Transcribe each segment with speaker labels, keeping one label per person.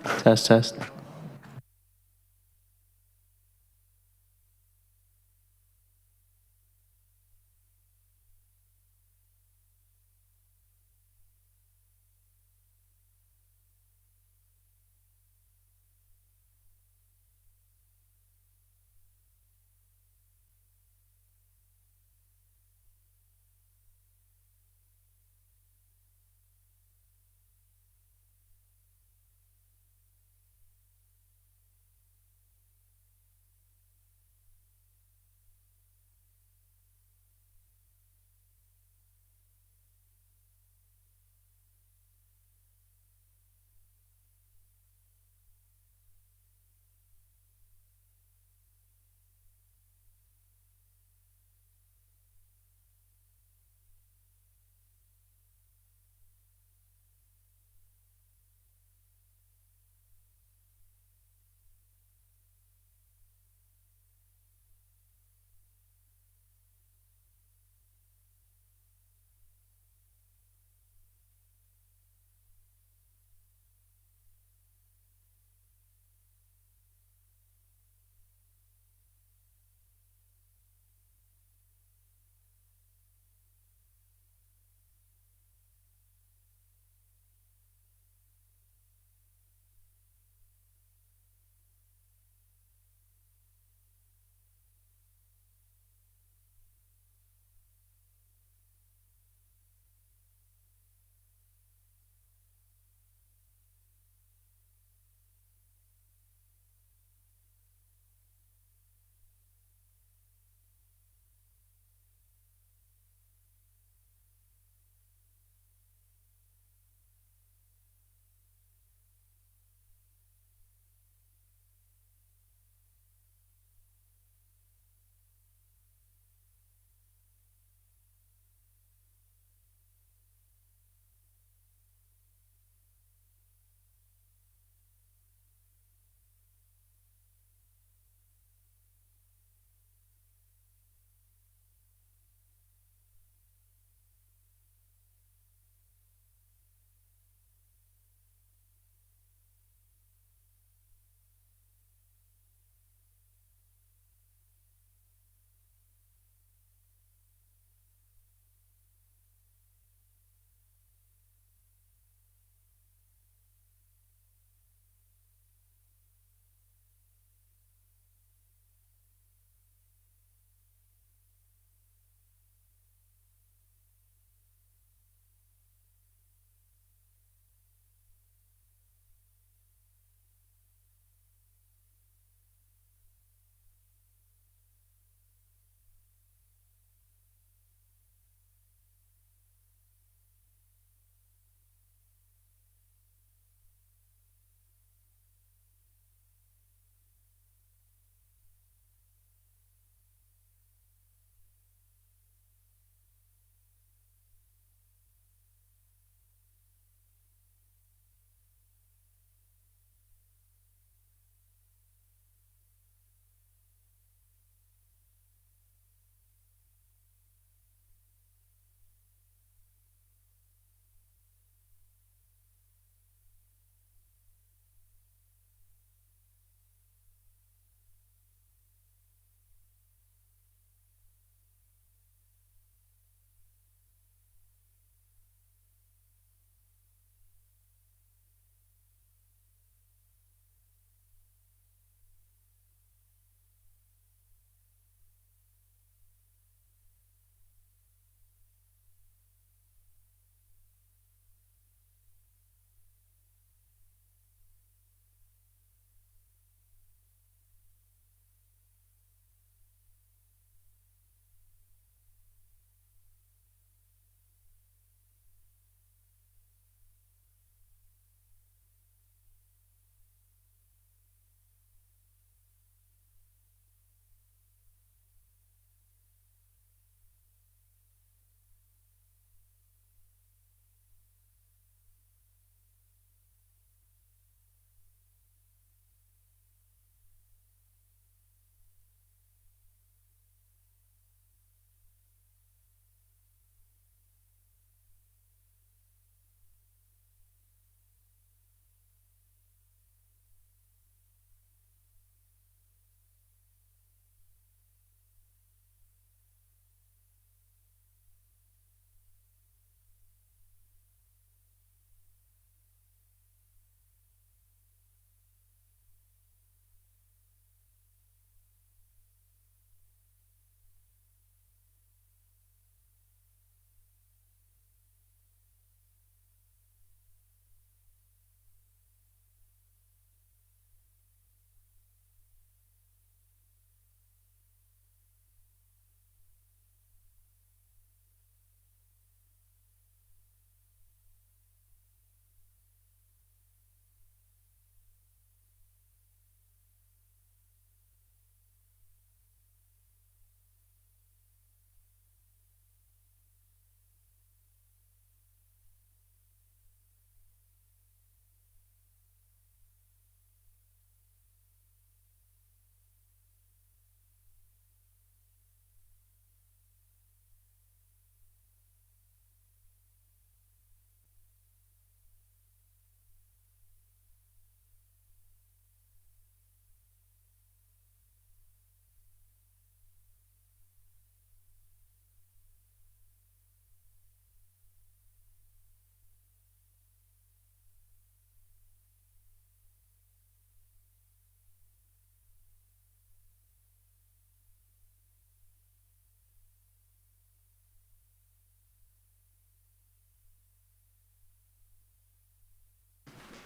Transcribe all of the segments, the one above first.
Speaker 1: Test.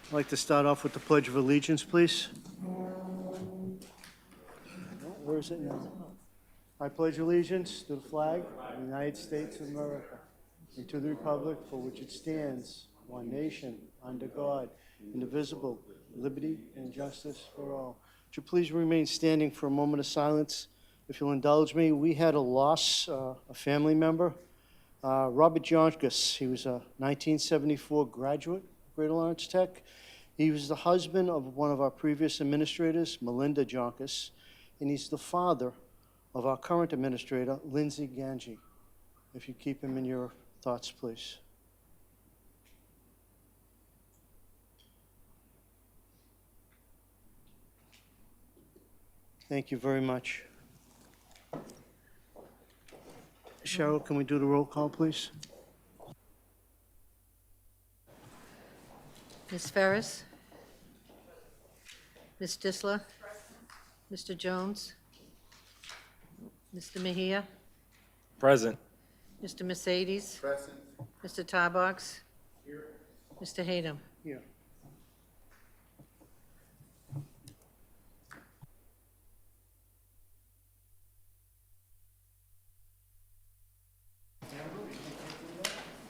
Speaker 1: I'd like to start off with the Pledge of Allegiance, please. Where is it now? I pledge allegiance to the flag of the United States of America and to the republic for which it stands, one nation, under God, indivisible, liberty and justice for all. Would you please remain standing for a moment of silence? If you'll indulge me, we had a loss, a family member, Robert Jonkus. He was a 1974 graduate of Greater Lawrence Tech. He was the husband of one of our previous administrators, Melinda Jonkus, and he's the father of our current administrator, Lindsay Ganji. If you keep him in your thoughts, please. Thank you very much. Cheryl, can we do the roll call, please?
Speaker 2: Ms. Ferris? Ms. Disler? Mr. Jones? Mr. Mejia?
Speaker 3: Present.
Speaker 2: Mr. Mercedes?
Speaker 4: Present.
Speaker 2: Mr. Tarbox? Here. Mr. Hatem?
Speaker 1: Here.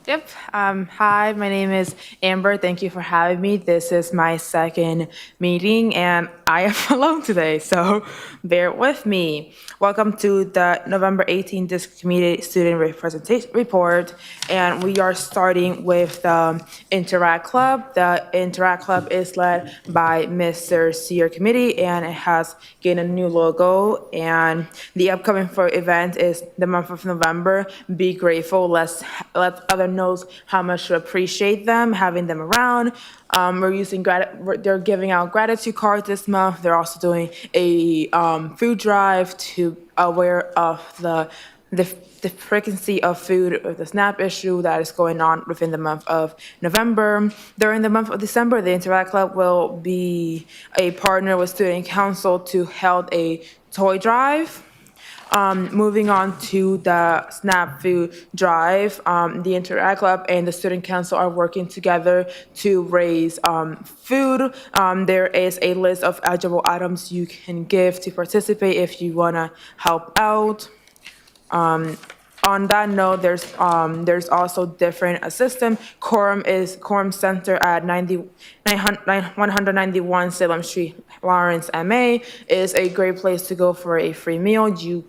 Speaker 5: Yep. Hi, my name is Amber. Thank you for having me. This is my second meeting, and I am alone today, so bear with me. Welcome to the November 18th District Committee Student Representation Report, and we are starting with the Interact Club. The Interact Club is led by Mr. Sear Committee, and it has gained a new logo, and the upcoming event is the month of November. Be grateful. Let's let other knows how much to appreciate them, having them around. We're using they're giving out gratitude cards this month. They're also doing a food drive to aware of the frequency of food, or the SNAP issue that is going on within the month of November. During the month of December, the Interact Club will be a partner with Student Council to hold a toy drive. Moving on to the SNAP food drive, the Interact Club and the Student Council are working together to raise food. There is a list of eligible items you can give to participate if you want to help out. On that note, there's also different assistance. Quorum Center at 191 Salem Street, Lawrence, MA, is a great place to go for a free meal. You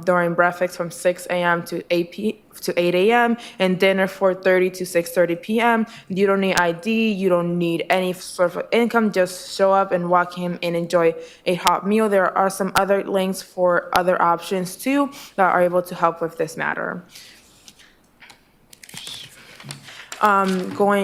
Speaker 5: during breakfast from 6 a.m. to 8 a.m. and dinner 4:30 to 6:30 p.m. You don't need ID. You don't need any sort of income. Just show up and walk in and enjoy a hot meal. There are some other links for other options too that are able to help with this matter.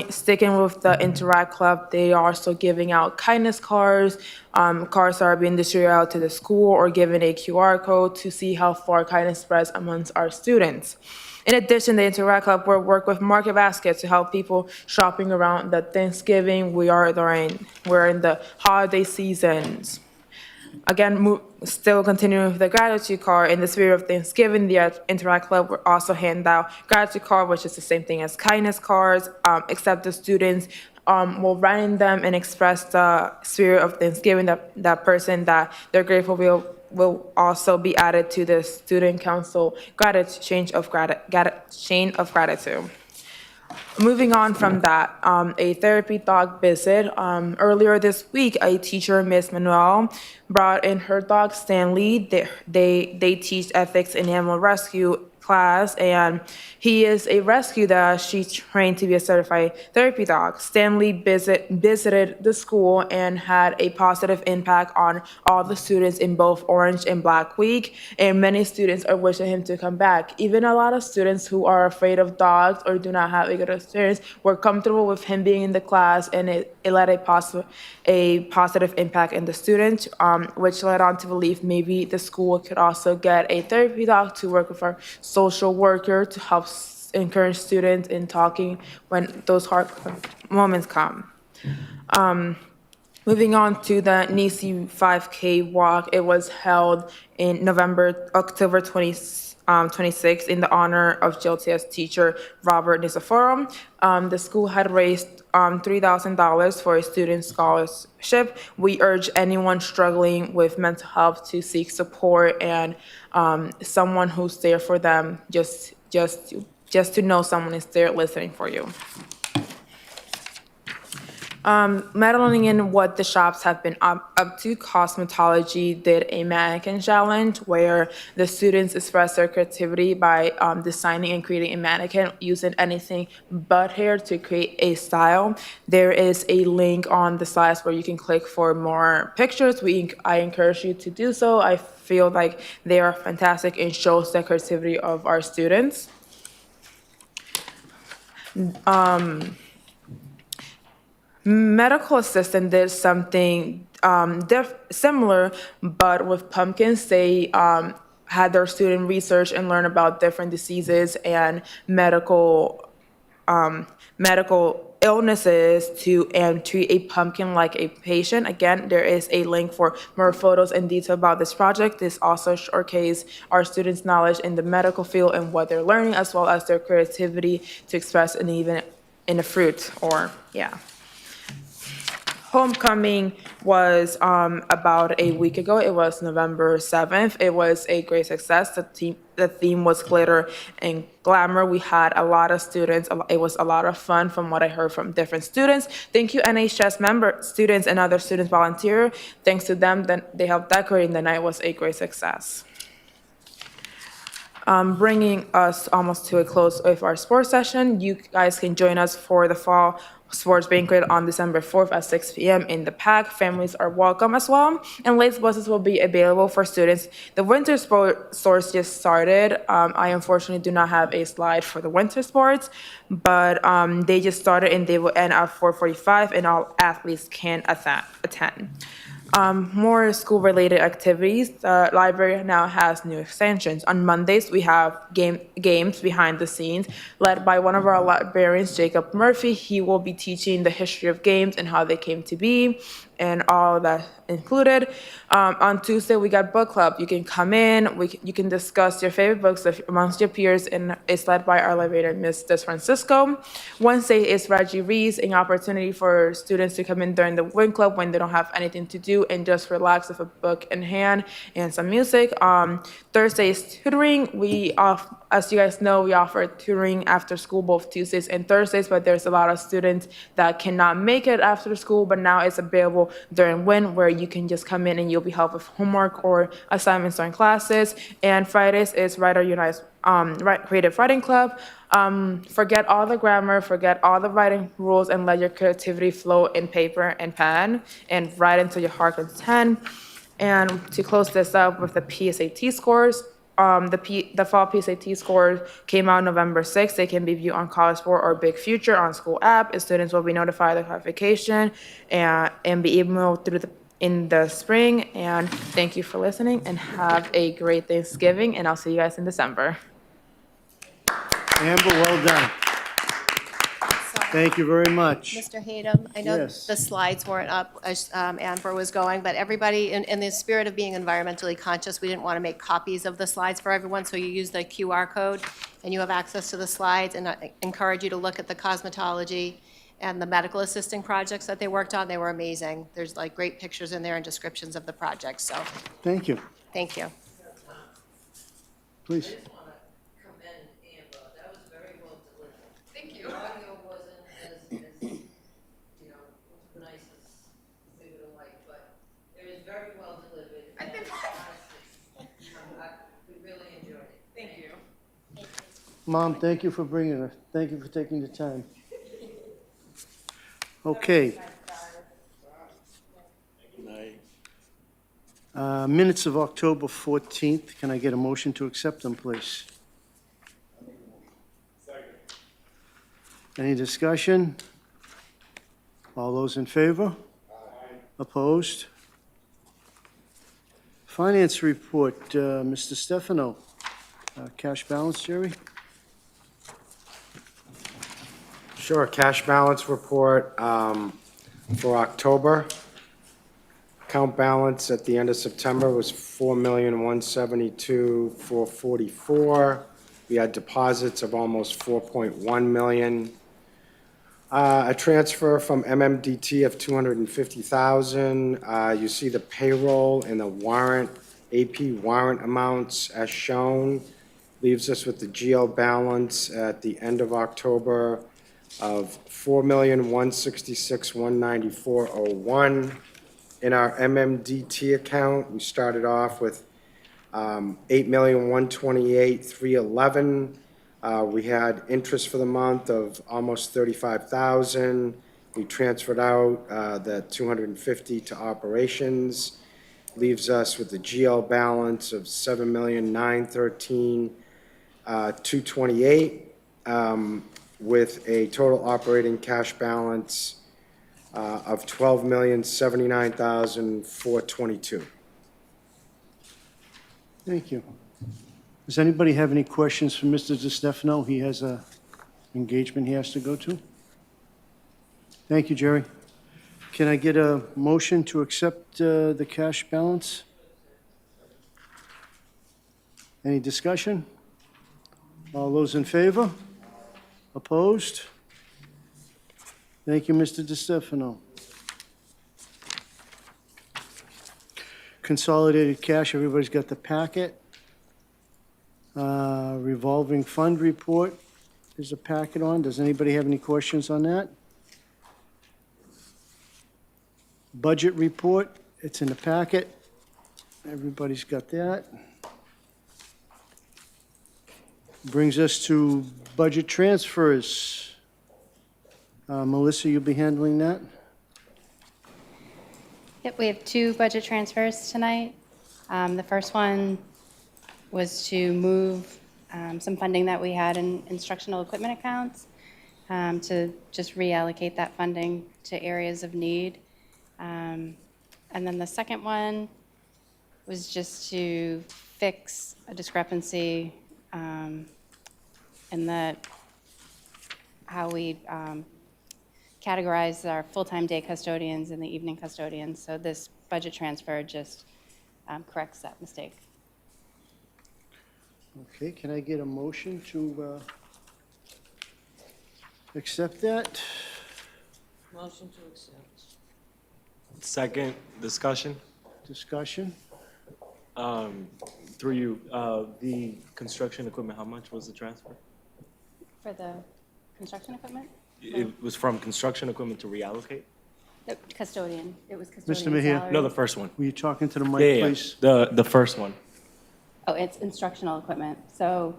Speaker 5: Sticking with the Interact Club, they are also giving out kindness cards. Cards are being distributed out to the school or given a QR code to see how far kindness spreads amongst our students. In addition, the Interact Club will work with Market Basket to help people shopping around the Thanksgiving. We're in the holiday seasons. Again, still continuing with the gratitude card. In the spirit of Thanksgiving, the Interact Club will also hand out gratitude card, which is the same thing as kindness cards, except the students will write in them and express the spirit of Thanksgiving. That person that they're grateful will also be added to the Student Council chain of gratitude. Moving on from that, a therapy dog visit. Earlier this week, a teacher, Miss Manuel, brought in her dog, Stanley. They teach ethics in animal rescue class, and he is a rescue that she trained to be a certified therapy dog. Stanley visited the school and had a positive impact on all the students in both Orange and Black Week, and many students are wishing him to come back. Even a lot of students who are afraid of dogs or do not have a good experience were comfortable with him being in the class, and it led a positive impact in the students, which led on to believe maybe the school could also get a therapy dog to work with our social worker to help encourage students in talking when those hard moments come. Moving on to the Nisi 5K walk, it was held in October 20th 26 in the honor of JLTS teacher Robert Nisaforum. The school had raised $3,000 for a student scholarship. We urge anyone struggling with mental health to seek support and someone who's there for them, just to know someone is there listening for you. Meddling in what the shops have been up to, Cosmetology did a mannequin challenge where the students expressed their creativity by designing and creating a mannequin using anything but hair to create a style. There is a link on the slides where you can click for more pictures. I encourage you to do so. I feel like they are fantastic and shows the creativity of our students. Medical assistant did something similar, but with pumpkins. They had their student research and learn about different diseases and medical illnesses and treat a pumpkin like a patient. Again, there is a link for more photos and detail about this project. This also showcases our students' knowledge in the medical field and what they're learning, as well as their creativity to express and even in a fruit Homecoming was about a week ago. It was November 7th. It was a great success. The theme was glitter and glamour. We had a lot of students. It was a lot of fun from what I heard from different students. Thank you, NHS students and other students volunteer. Thanks to them, they helped decorate, and the night was a great success. Bringing us almost to a close of our sports session. You guys can join us for the fall sports banquet on December 4th at 6 p.m. in the PAC. Families are welcome as well, and late buses will be available for students. The winter sports just started. I unfortunately do not have a slide for the winter sports, but they just started and they will end at 4:45, and all athletes can attend. More school-related activities. The library now has new extensions. On Mondays, we have games behind the scenes led by one of our librarians, Jacob Murphy. He will be teaching the history of games and how they came to be and all that included. On Tuesday, we got book club. You can come in, you can discuss your favorite books amongst your peers, and it's led by our librarian, Ms. Des Francisco. Wednesday is Reggie Reads, an opportunity for students to come in during the wing club when they don't have anything to do and just relax with a book in hand and some music. Thursday is tutoring. As you guys know, we offer tutoring after school both Tuesdays and Thursdays, but there's a lot of students that cannot make it after school, but now it's available during WIN where you can just come in and you'll be helped with homework or assignments during classes. And Fridays is Writer Unites Creative Writing Club. Forget all the grammar, forget all the writing rules, and let your creativity flow in paper and pen and write until your heart content. And to close this up with the PSAT scores, the fall PSAT scores came out November 6th. They can be viewed on College Board or Big Future on school app. Students will be notified of the classification and be emailed in the spring. And thank you for listening and have a great Thanksgiving. And I'll see you guys in December.
Speaker 1: Amber, well done. Thank you very much.
Speaker 3: Mr. Hayden, I know
Speaker 1: Yes.
Speaker 3: the slides weren't up as Amber was going, but everybody, in the spirit of being environmentally conscious, we didn't want to make copies of the slides for everyone, so you use the QR code, and you have access to the slides, and I encourage you to look at the cosmetology and the medical assisting projects that they worked on. They were amazing. There's like great pictures in there and descriptions of the projects, so
Speaker 1: Thank you.
Speaker 3: thank you.
Speaker 1: Please.
Speaker 2: I just want to commend Amber. That was very well delivered. Thank you. The audio wasn't as nice as we would have liked, but it was very well delivered. I think we really enjoyed it. Thank you.
Speaker 1: Mom, thank you for bringing her. Thank you for taking the time. Okay. Minutes of October 14th. Can I get a motion to accept them, please? Any discussion? All those in favor? Opposed? Finance report, Mr. Stefano. Cash balance, Jerry?
Speaker 4: Sure, cash balance report for October. Account balance at the end of September was $4,172,444. We had deposits of almost $4.1 million. A transfer from MMDT of $250,000. You see the payroll and the warrant, AP warrant amounts as shown. Leaves us with the GL balance at the end of October of $4,166,194.01. In our MMDT account, we started off with $8,128,311. We had interest for the month of almost $35,000. We transferred out the $250 to operations. Leaves us with the GL balance of $7,913,228, with a total operating cash balance of $12,079,422.
Speaker 1: Thank you. Does anybody have any questions for Mr. DeStefano? He has a engagement he has to go to. Thank you, Jerry. Can I get a motion to accept the cash balance? Any discussion? All those in favor? Opposed? Thank you, Mr. DeStefano. Consolidated cash, everybody's got the packet. Revolving fund report, there's a packet on. Does anybody have any questions on that? Budget report, it's in the packet. Everybody's got that. Brings us to budget transfers. Melissa, you'll be handling that?
Speaker 6: Yep, we have two budget transfers tonight. The first one was to move some funding that we had in instructional equipment accounts to just reallocate that funding to areas of need. And then the second one was just to fix a discrepancy in how we categorize our full-time day custodians and the evening custodians. So this budget transfer just corrects that mistake.
Speaker 1: Okay, can I get a motion to accept that?
Speaker 2: Motion to accept.
Speaker 7: Second, discussion.
Speaker 1: Discussion?
Speaker 7: Through you, the construction equipment, how much was the transfer?
Speaker 6: For the construction equipment?
Speaker 7: It was from construction equipment to reallocate?
Speaker 6: The custodian, it was custodian
Speaker 1: Mejia.
Speaker 6: salary.
Speaker 7: No, the first one.
Speaker 1: Were you talking to the
Speaker 7: Yeah,
Speaker 1: mic,
Speaker 7: yeah,
Speaker 1: please?
Speaker 7: the first one.
Speaker 6: Oh, it's instructional equipment. So,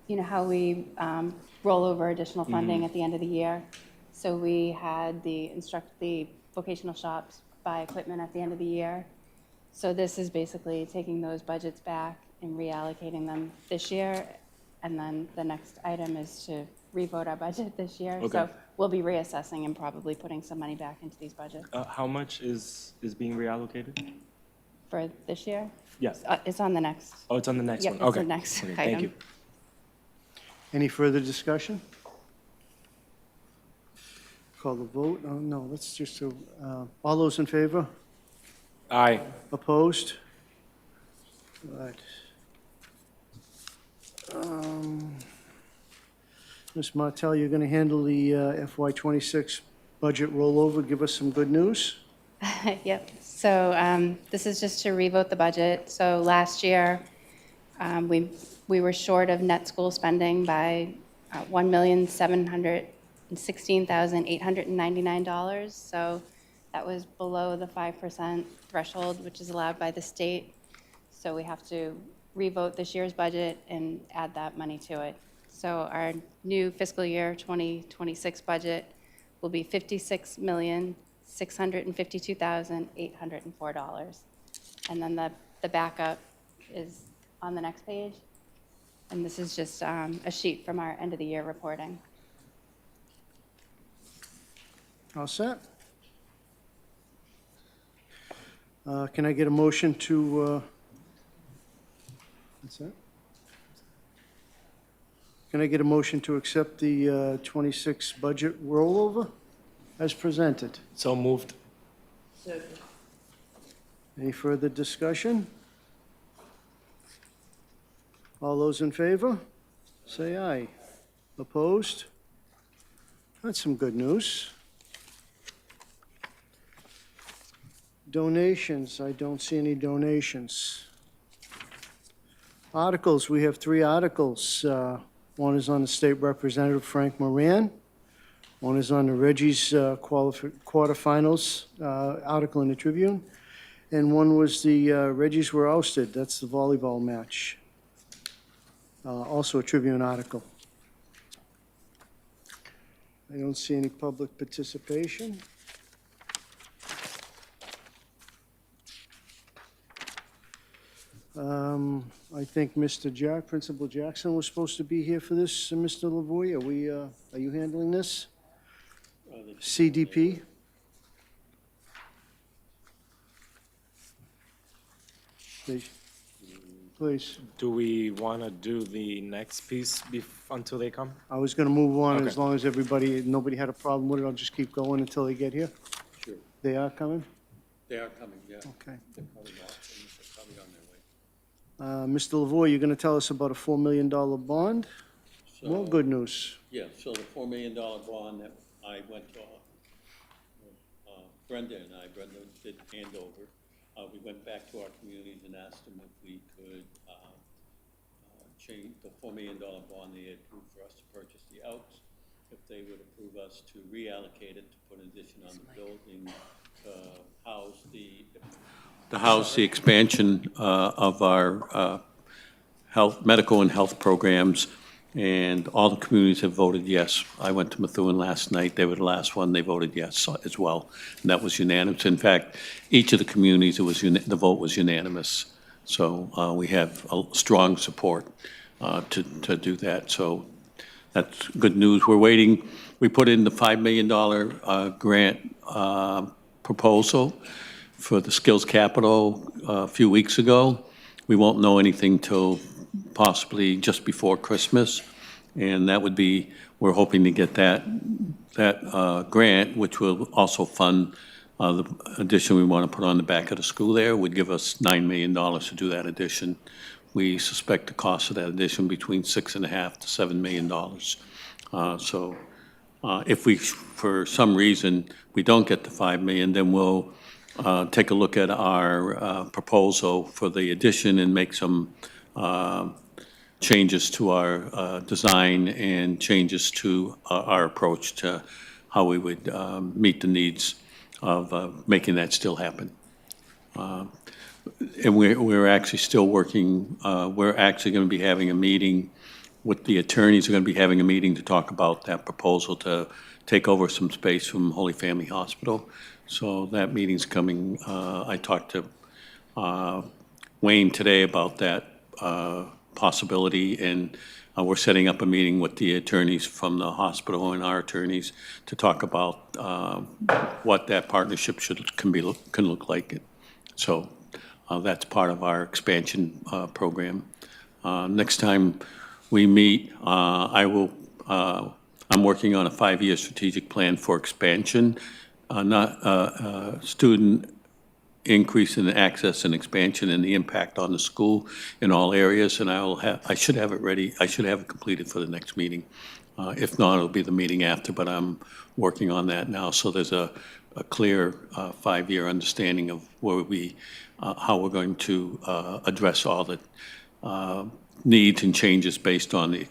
Speaker 6: you know how we roll over additional funding at the end of the year? So we had the vocational shops buy equipment at the end of the year. So this is basically taking those budgets back and reallocating them this year. And then the next item is to revote our budget this year.
Speaker 7: Okay.
Speaker 6: So we'll be reassessing and probably putting some money back into these budgets
Speaker 7: How much is being reallocated?
Speaker 6: for this year.
Speaker 7: Yes.
Speaker 6: It's on the next.
Speaker 7: Oh, it's on the next
Speaker 6: Yep,
Speaker 7: one?
Speaker 6: it's
Speaker 7: Okay.
Speaker 6: the next
Speaker 7: Okay, thank
Speaker 6: item.
Speaker 7: you.
Speaker 1: Any further discussion? Call the vote? Oh, no, let's just, all those in favor?
Speaker 7: Aye.
Speaker 1: Opposed? Right. Ms. Martell, you're going to handle the FY26 budget rollover. Give us some good news.
Speaker 6: Yep, so this is just to revote the budget. So last year, we were short of net school spending by $1,716,899. So that was below the 5% threshold, which is allowed by the state. So we have to revote this year's budget and add that money to it. So our new fiscal year 2026 budget will be $56,652,804. And then the backup is on the next page. And this is just a sheet from our end of the year reporting.
Speaker 1: All set? Can I get a motion to, what's that? Can I get a motion to accept the 26 budget rollover as presented?
Speaker 7: So moved.
Speaker 2: Second.
Speaker 1: Any further discussion? All those in favor? Say aye. Opposed? That's some good news. Donations, I don't see any donations. Articles, we have 3 articles. One is on the State Representative Frank Moran. One is on the Reggie's quarterfinals article in the Tribune. And one was the Reggies were ousted. That's the volleyball match. Also a Tribune article. I don't see any public participation. I think Principal Jackson was supposed to be here for this. Mr. Lavoy, are you handling this? CDP? Please.
Speaker 7: Do we want to do the next piece until they come?
Speaker 1: I was going to move on
Speaker 7: Okay.
Speaker 1: as long as nobody had a problem with it. I'll just keep going until they get here.
Speaker 8: Sure.
Speaker 1: They are coming?
Speaker 8: They are coming, yeah.
Speaker 1: Okay.
Speaker 8: They're probably not, they're probably on their way.
Speaker 1: Mr. Lavoy, you're going to tell us about a $4 million bond? More
Speaker 8: So,
Speaker 1: good news.
Speaker 8: yeah, so the $4 million bond that I went to, Brenda and I, Brenda did hand over. We went back to our communities and asked them if we could change the $4 million bond they had approved for us to purchase the outs, if they would approve us to reallocate it to put an addition on the building to house the expansion of our medical and health programs, and all the communities have voted yes. I went to Methuen last night, they were the last one, they voted yes as well, and that was unanimous. In fact, each of the communities, the vote was unanimous. So we have a strong support to do that, so that's good news. We're waiting, we put in the $5 million grant proposal for the Skills Capital a few weeks ago. We won't know anything till possibly just before Christmas, and that would be, we're hoping to get that grant, which will also fund the addition we want to put on the back of the school there, would give us $9 million to do that addition. We suspect the cost of that addition between $6.5 to $7 million. So if we, for some reason, we don't get the $5 million, then we'll take a look at our proposal for the addition and make some changes to our design and changes to our approach to how we would meet the needs of making that still happen. And we're actually still working, we're actually going to be having a meeting with the attorneys, are going to be having a meeting to talk about that proposal to take over some space from Holy Family Hospital. So that meeting's coming. I talked to Wayne today about that possibility, and we're setting up a meeting with the attorneys from the hospital and our attorneys to talk about what that partnership can look like. So that's part of our expansion program. Next time we meet, I'm working on a 5-year strategic plan for expansion, not student increase in access and expansion and the impact on the school in all areas, and I should have it ready, I should have it completed for the next meeting. If not, it'll be the meeting after, but I'm working on that now, so there's a clear 5-year understanding of where how we're going to address all the needs and changes based on the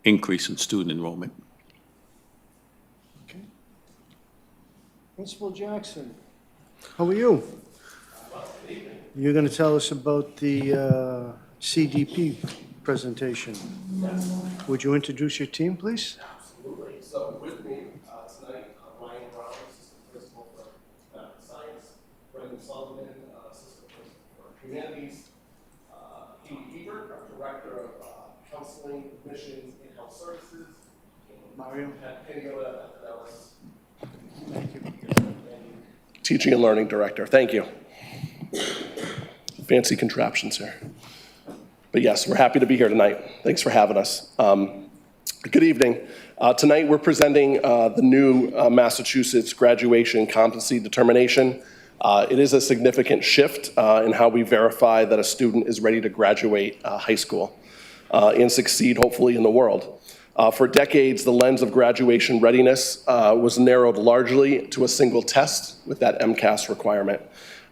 Speaker 8: increase in student enrollment.
Speaker 1: Okay. Principal Jackson, how are you? You're going to tell us about the CDP presentation. Would you introduce your team, please?
Speaker 9: Absolutely. So with me tonight, Ryan Brown, Assistant Principal for Math and Science, Brendan Sullivan, Assistant Principal for Humanities, Pete Ebert, our Director of Counseling, Admissions, and Health Services, and
Speaker 1: Mario.
Speaker 9: Pat Piniola, Fidelis.
Speaker 1: Thank you.
Speaker 9: Teaching and Learning Director. Thank you. Fancy contraptions here. But yes, we're happy to be here tonight. Thanks for having us. Good evening. Tonight we're presenting the new Massachusetts Graduation Competency Determination. It is a significant shift in how we verify that a student is ready to graduate high school and succeed, hopefully, in the world. For decades, the lens of graduation readiness was narrowed largely to a single test with that MCAS requirement.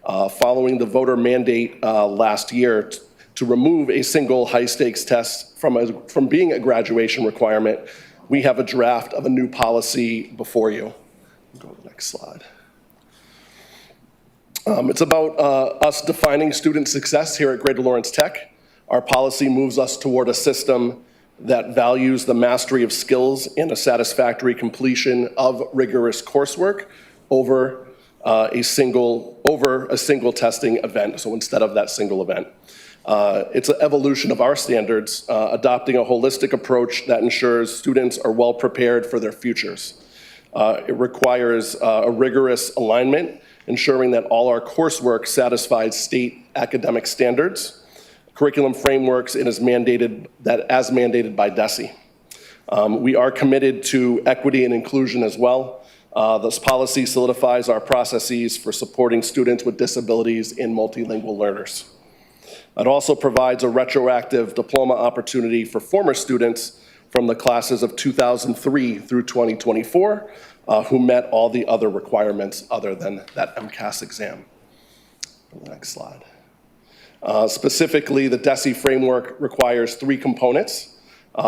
Speaker 9: Following the voter mandate last year to remove a single high-stakes test from being a graduation requirement, we have a draft of a new policy before you. Go to the next slide. It's about us defining student success here at Greater Lawrence Tech. Our policy moves us toward a system that values the mastery of skills and a satisfactory completion of rigorous coursework over a single testing event, so instead of that single event. It's an evolution of our standards, adopting a holistic approach that ensures students are well prepared for their futures. It requires a rigorous alignment, ensuring that all our coursework satisfies state academic standards, curriculum frameworks, and as mandated by DESE. We are committed to equity and inclusion as well. This policy solidifies our processes for supporting students with disabilities and multilingual learners. It also provides a retroactive diploma opportunity for former students from the classes of 2003 through 2024 who met all the other requirements other than that MCAS exam. Next slide. Specifically, the DESE framework requires 3 components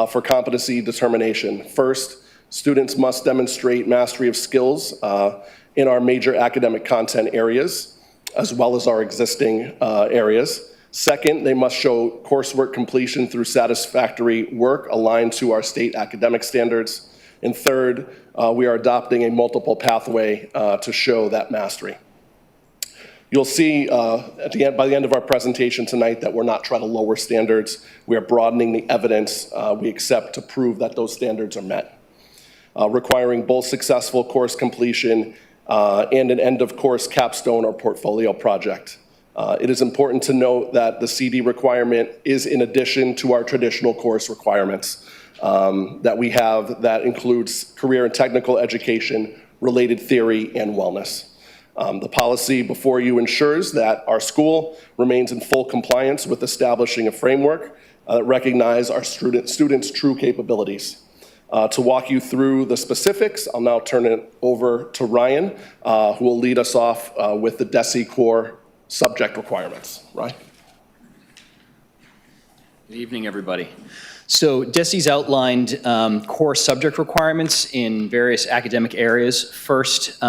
Speaker 9: for competency determination. First, students must demonstrate mastery of skills in our major academic content areas, as well as our existing areas. Second, they must show coursework completion through satisfactory work aligned to our state academic standards. And third, we are adopting a multiple pathway to show that mastery. You'll see by the end of our presentation tonight that we're not trying to lower standards. We are broadening the evidence we accept to prove that those standards are met, requiring both successful course completion and an end-of-course capstone or portfolio project. It is important to note that the CD requirement is in addition to our traditional course requirements that we have that includes career and technical education, related theory, and wellness. The policy before you ensures that our school remains in full compliance with establishing a framework that recognizes our students' true capabilities. To walk you through the specifics, I'll now turn it over to Ryan, who will lead us off with the DESE core subject requirements. Ryan?
Speaker 10: Good evening, everybody. So DESE's outlined core subject requirements in various academic areas. First,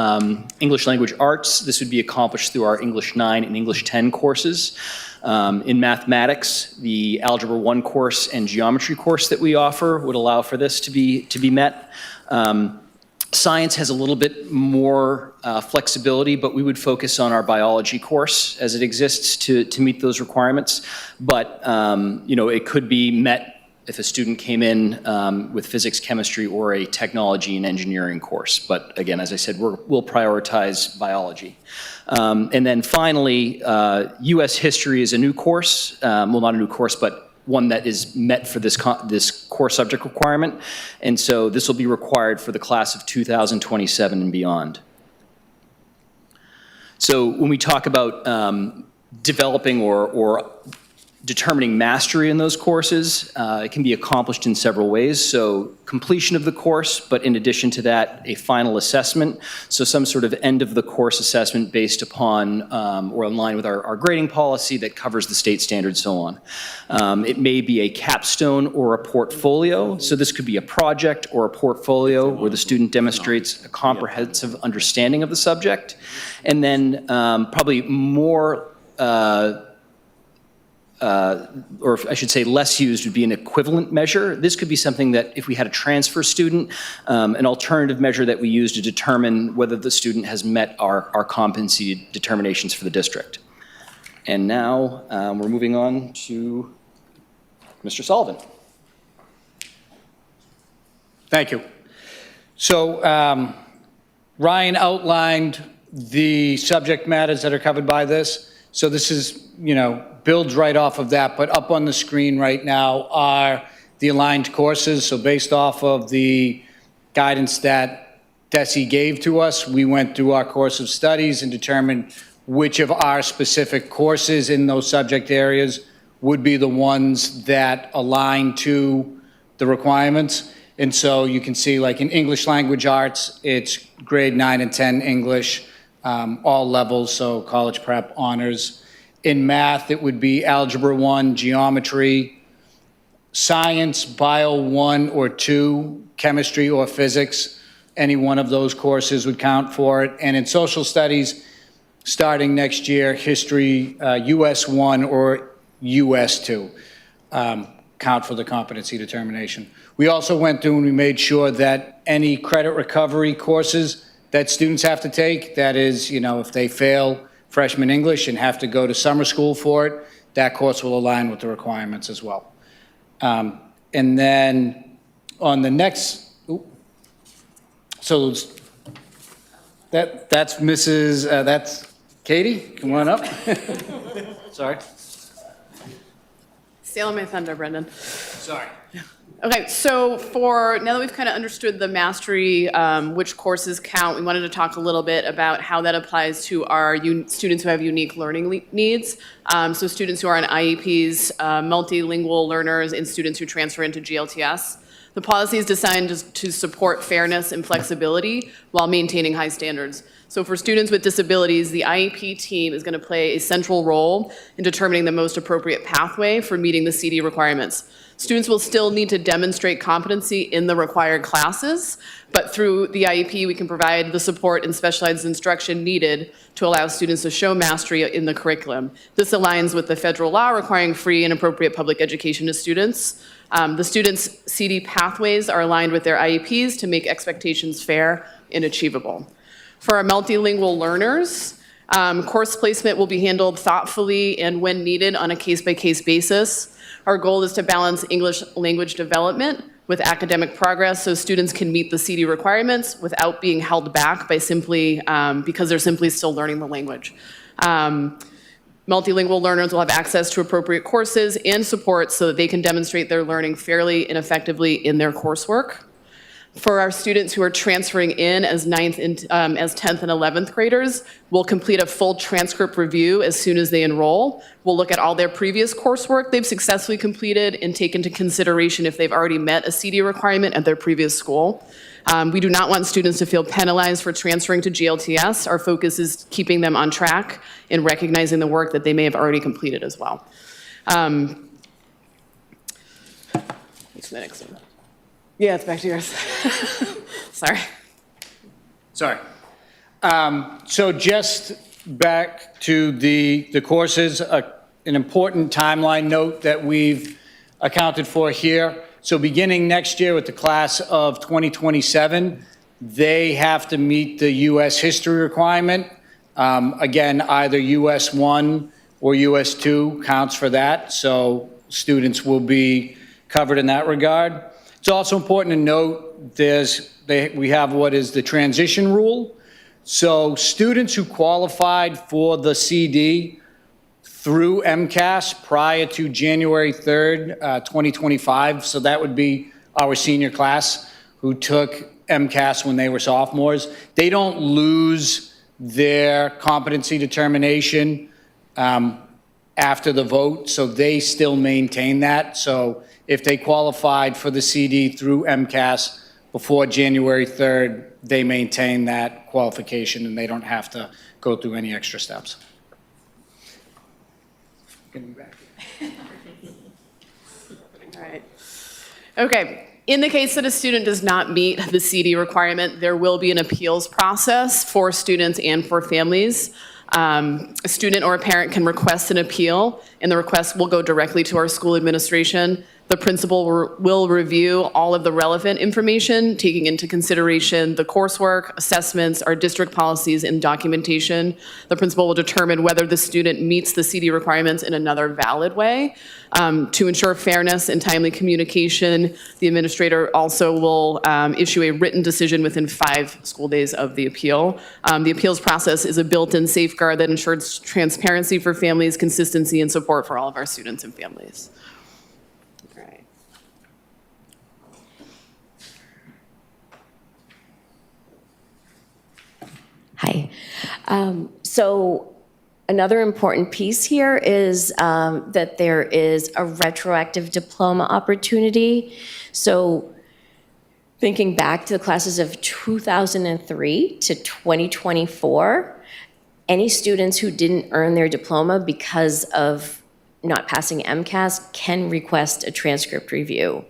Speaker 10: English language arts. This would be accomplished through our English 9 and English 10 courses. In mathematics, the Algebra 1 course and geometry course that we offer would allow for this to be met. Science has a little bit more flexibility, but we would focus on our biology course as it exists to meet those requirements. But it could be met if a student came in with physics, chemistry, or a technology and engineering course. But again, as I said, we'll prioritize biology. And then finally, U.S. history is a new course. Well, not a new course, but one that is met for this core subject requirement. And so this will be required for the class of 2027 and beyond. So when we talk about developing or determining mastery in those courses, it can be accomplished in several ways. So completion of the course, but in addition to that, a final assessment. So some sort of end of the course assessment based upon or in line with our grading policy that covers the state standards, so on. It may be a capstone or a portfolio. So this could be a project or a portfolio where the student demonstrates a comprehensive understanding of the subject. And then probably more or I should say less used would be an equivalent measure. This could be something that if we had a transfer student, an alternative measure that we use to determine whether the student has met our competency determinations for the district. And now we're moving on to Mr. Sullivan.
Speaker 11: Thank you. So Ryan outlined the subject matters that are covered by this. So this is, builds right off of that, but up on the screen right now are the aligned courses. So based off of the guidance that DESE gave to us, we went through our course of studies and determined which of our specific courses in those subject areas would be the ones that align to the requirements. And so you can see, like in English language arts, it's grade 9 and 10 English, all levels, so college prep, honors. In math, it would be Algebra 1, Geometry, Science, Bio 1 or 2, Chemistry or Physics. Any one of those courses would count for it. And in Social Studies, starting next year, History, US 1 or US 2, count for the competency determination. We also went through and we made sure that any credit recovery courses that students have to take, that is, if they fail freshman English and have to go to summer school for it, that course will align with the requirements as well. And then on the next, so that's Mrs., that's Katie, come on up. Sorry.
Speaker 12: Stealing my thunder, Brendan.
Speaker 11: Sorry.
Speaker 12: Okay, so now that we've kind of understood the mastery, which courses count, we wanted to talk a little bit about how that applies to our students who have unique learning needs. So students who are on IEPs, multilingual learners, and students who transfer into GLTS. The policy is designed to support fairness and flexibility while maintaining high standards. So for students with disabilities, the IEP team is going to play a central role in determining the most appropriate pathway for meeting the CD requirements. Students will still need to demonstrate competency in the required classes, but through the IEP, we can provide the support and specialized instruction needed to allow students to show mastery in the curriculum. This aligns with the federal law requiring free and appropriate public education to students. The students' CD pathways are aligned with their IEPs to make expectations fair and achievable. For our multilingual learners, course placement will be handled thoughtfully and when needed on a case-by-case basis. Our goal is to balance English language development with academic progress so students can meet the CD requirements without being held back by because they're simply still learning the language. Multilingual learners will have access to appropriate courses and support so that they can demonstrate their learning fairly and effectively in their coursework. For our students who are transferring in as 10th and 11th graders, we'll complete a full transcript review as soon as they enroll. We'll look at all their previous coursework they've successfully completed and take into consideration if they've already met a CD requirement at their previous school. We do not want students to feel penalized for transferring to GLTS. Our focus is keeping them on track and recognizing the work that they may have already completed as well. What's the next one? Yeah, it's back to yours. Sorry.
Speaker 11: So just back to the courses, an important timeline note that we've accounted for here. So beginning next year with the class of 2027, they have to meet the U.S. history requirement. Again, either US 1 or US 2 counts for that, so students will be covered in that regard. It's also important to note we have what is the transition rule. So students who qualified for the CD through MCAS prior to January 3rd, 2025, so that would be our senior class who took MCAS when they were sophomores, they don't lose their competency determination after the vote, so they still maintain that. So if they qualified for the CD through MCAS before January 3rd, they maintain that qualification and they don't have to go through any extra steps.
Speaker 12: All right. Okay. In the case that a student does not meet the CD requirement, there will be an appeals process for students and for families. A student or a parent can request an appeal, and the request will go directly to our school administration. The principal will review all of the relevant information, taking into consideration the coursework, assessments, our district policies, and documentation. The principal will determine whether the student meets the CD requirements in another valid way. To ensure fairness and timely communication, the administrator also will issue a written decision within 5 school days of the appeal. The appeals process is a built-in safeguard that ensures transparency for families, consistency, and support for all of our students and families.
Speaker 13: Hi. So Another important piece here is that there is a retroactive diploma opportunity. So thinking back to the classes of 2003 to 2024, any students who didn't earn their diploma because of not passing MCAS can request a transcript review.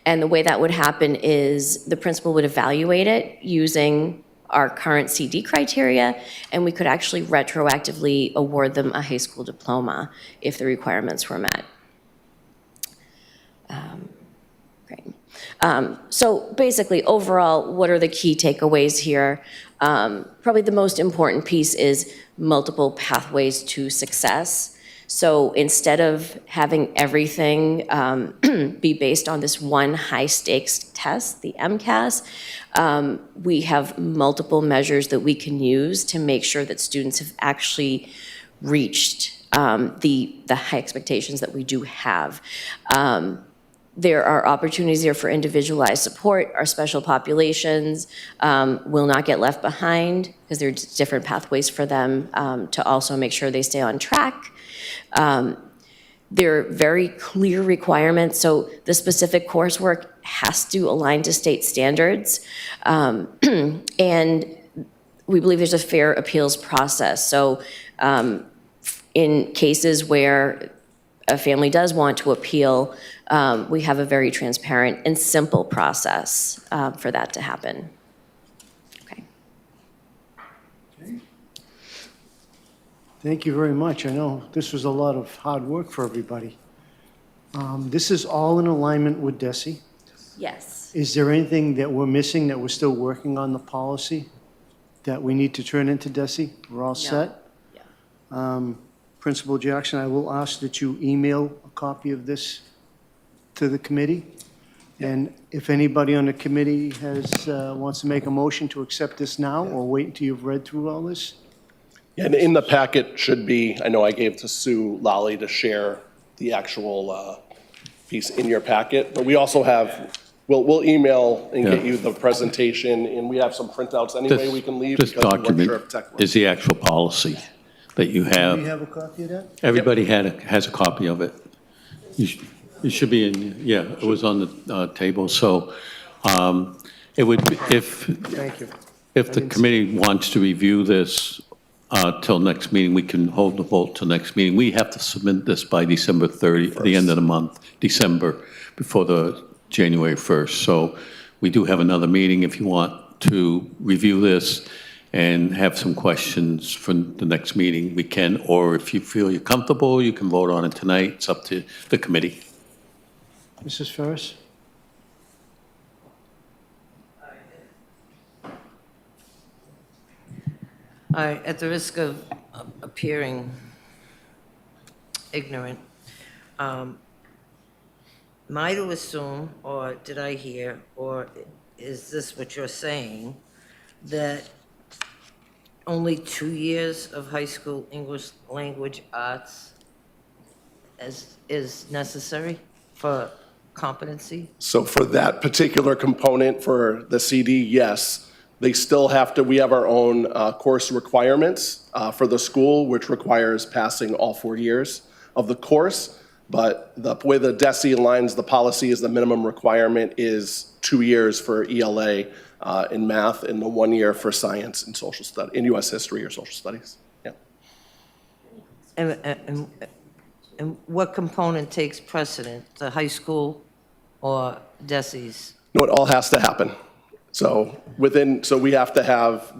Speaker 13: And the way that would happen is the principal would evaluate it using our current CD criteria, and we could actually retroactively award them a high school diploma if the requirements were met. Great. So basically, overall, what are the key takeaways here? Probably the most important piece is multiple pathways to success. So instead of having everything be based on this one high-stakes test, the MCAS, we have multiple measures that we can use to make sure that students have actually reached the high expectations that we do have. There are opportunities here for individualized support. Our special populations will not get left behind because there are different pathways for them to also make sure they stay on track. There are very clear requirements, so the specific coursework has to align to state standards. And we believe there's a fair appeals process. So in cases where a family does want to appeal, we have a very transparent and simple process for that to happen. Okay.
Speaker 1: Thank you very much. I know this was a lot of hard work for everybody. This is all in alignment with DESE.
Speaker 13: Yes.
Speaker 1: Is there anything that we're missing, that we're still working on the policy, that we need to turn into DESE? We're all set?
Speaker 13: Yeah.
Speaker 1: Principal Jackson, I will ask that you email a copy of this to the committee. And if anybody on the committee wants to make a motion to accept this now, or wait until you've read through all this?
Speaker 9: Yeah, and in the packet should be, I know I gave to Sue Lally to share the actual piece in your packet, but we also have, we'll email and get you the presentation, and we have some printouts anyway we can leave.
Speaker 8: This
Speaker 9: because we weren't
Speaker 8: document
Speaker 9: sure if tech was-
Speaker 8: is the actual policy that you
Speaker 1: Do we
Speaker 8: have.
Speaker 1: have a copy of that?
Speaker 8: Everybody has a copy of it. It should be in, yeah, it was on the table, so it would,
Speaker 1: Thank you.
Speaker 8: if the committee wants to review this till next meeting, we can hold the vote till next meeting. We have to submit this by December 30, the end of the month, December, before the January 1st. So we do have another meeting if you want to review this and have some questions for the next meeting, we can, or if you feel you're comfortable, you can vote on it tonight. It's up to the committee.
Speaker 1: Mrs. Ferris?
Speaker 2: At the risk of appearing ignorant, am I to assume, or did I hear, or is this what you're saying, that only 2 years of high school English language arts is necessary for competency?
Speaker 9: So for that particular component for the CD, yes. They still have to, we have our own course requirements for the school, which requires passing all 4 years of the course. But the way the DESE aligns the policy is the minimum requirement is 2 years for ELA in math and the 1 year for science and social study, in US history or social studies. Yeah.
Speaker 2: And what component takes precedent, the high school or DESE's?
Speaker 9: No, it all has to happen. So so we have to have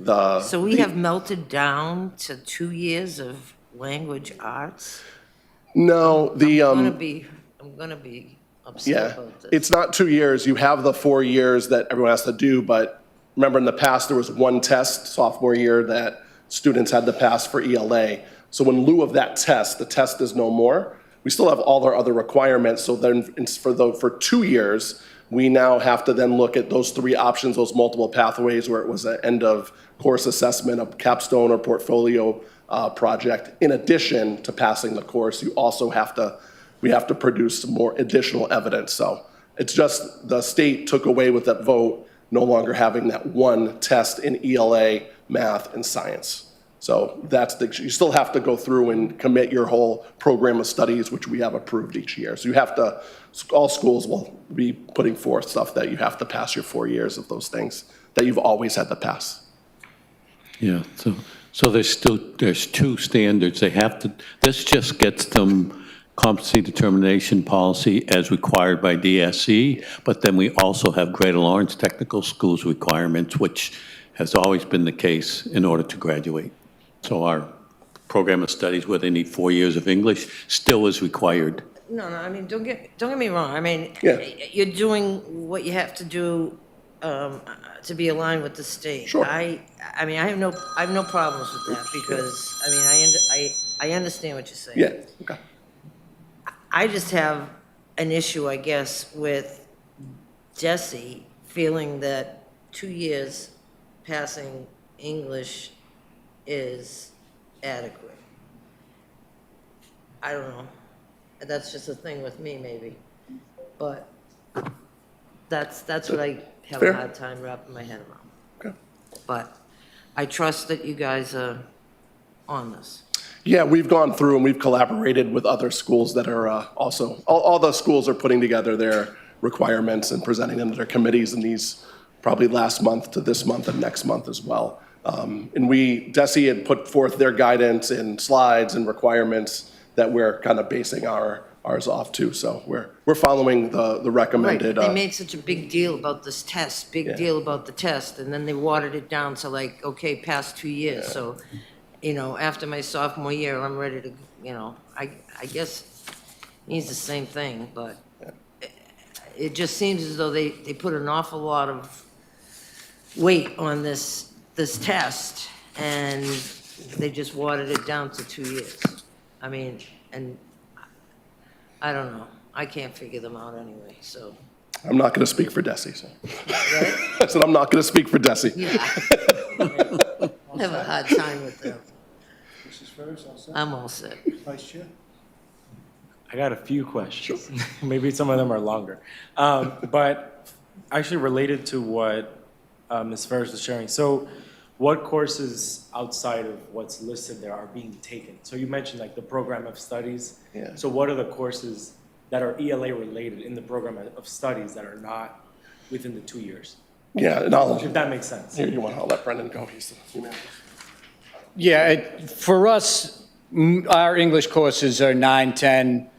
Speaker 2: So we have melted down to 2 years of language arts?
Speaker 9: No,
Speaker 2: I'm gonna be upset about this.
Speaker 9: It's not 2 years. You have the 4 years that everyone has to do, but remember in the past, there was one test sophomore year that students had to pass for ELA. So in lieu of that test, the test is no more. We still have all our other requirements, so then for 2 years, we now have to then look at those 3 options, those multiple pathways where it was an end of course assessment, a capstone or portfolio project. In addition to passing the course, we have to produce some more additional evidence. So it's just the state took away with that vote, no longer having that one test in ELA, math, and science. So that's you still have to go through and commit your whole program of studies, which we have approved each year. So you have to, all schools will be putting forth stuff that you have to pass your 4 years of those things that you've always had to pass.
Speaker 8: Yeah, so there's two standards. They have to, this just gets them competency determination policy as required by DSE, but then we also have Greater Lawrence Technical Schools requirements, which has always been the case in order to graduate. So our program of studies where they need 4 years of English still is required.
Speaker 2: No, I mean, don't get me wrong. I mean,
Speaker 9: Yeah.
Speaker 2: you're doing what you have to do to be aligned with the state.
Speaker 9: Sure.
Speaker 2: I mean, I have no problems with that because, I mean, I understand what you're saying.
Speaker 9: Yeah, okay.
Speaker 2: I just have an issue, I guess, with Jesse feeling that 2 years passing English is adequate. I don't know. That's just a thing with me, maybe. But that's what I have
Speaker 9: Fair.
Speaker 2: a hard time wrapping my head around.
Speaker 9: Okay.
Speaker 2: But I trust that you guys are on this.
Speaker 9: Yeah, we've gone through and we've collaborated with other schools that are also, all the schools are putting together their requirements and presenting them to their committees in these probably last month to this month and next month as well. And DESE had put forth their guidance and slides and requirements that we're kind of basing ours off to. So we're following the recommended.
Speaker 2: Right, they made such a big deal about this test, big deal about the test, and then they watered it down to like, okay, past 2 years. So, you know, after my sophomore year, I'm ready to, you know, I guess it means the same thing, but it just seems as though they put an awful lot of weight on this test, and they just watered it down to 2 years. I mean, and I don't know. I can't figure them out anyway, so.
Speaker 9: I'm not going to speak for DESE, so. I said I'm not going to speak for DESE.
Speaker 2: Yeah. I have a hard time with them.
Speaker 1: Mrs. Ferris, all set?
Speaker 2: I'm all set.
Speaker 1: Vice Chair?
Speaker 7: I got a few questions. Maybe some of them are longer. But actually related to what Ms. Ferris was sharing. So what courses outside of what's listed there are being taken? So you mentioned like the program of studies.
Speaker 9: Yeah.
Speaker 7: So what are the courses that are ELA related in the program of studies that are not within the 2 years?
Speaker 9: Yeah, and
Speaker 7: If that makes sense.
Speaker 9: Here, I'll let Brendan go. He's the humanist.
Speaker 11: Yeah, for us, our English courses are 9, 10,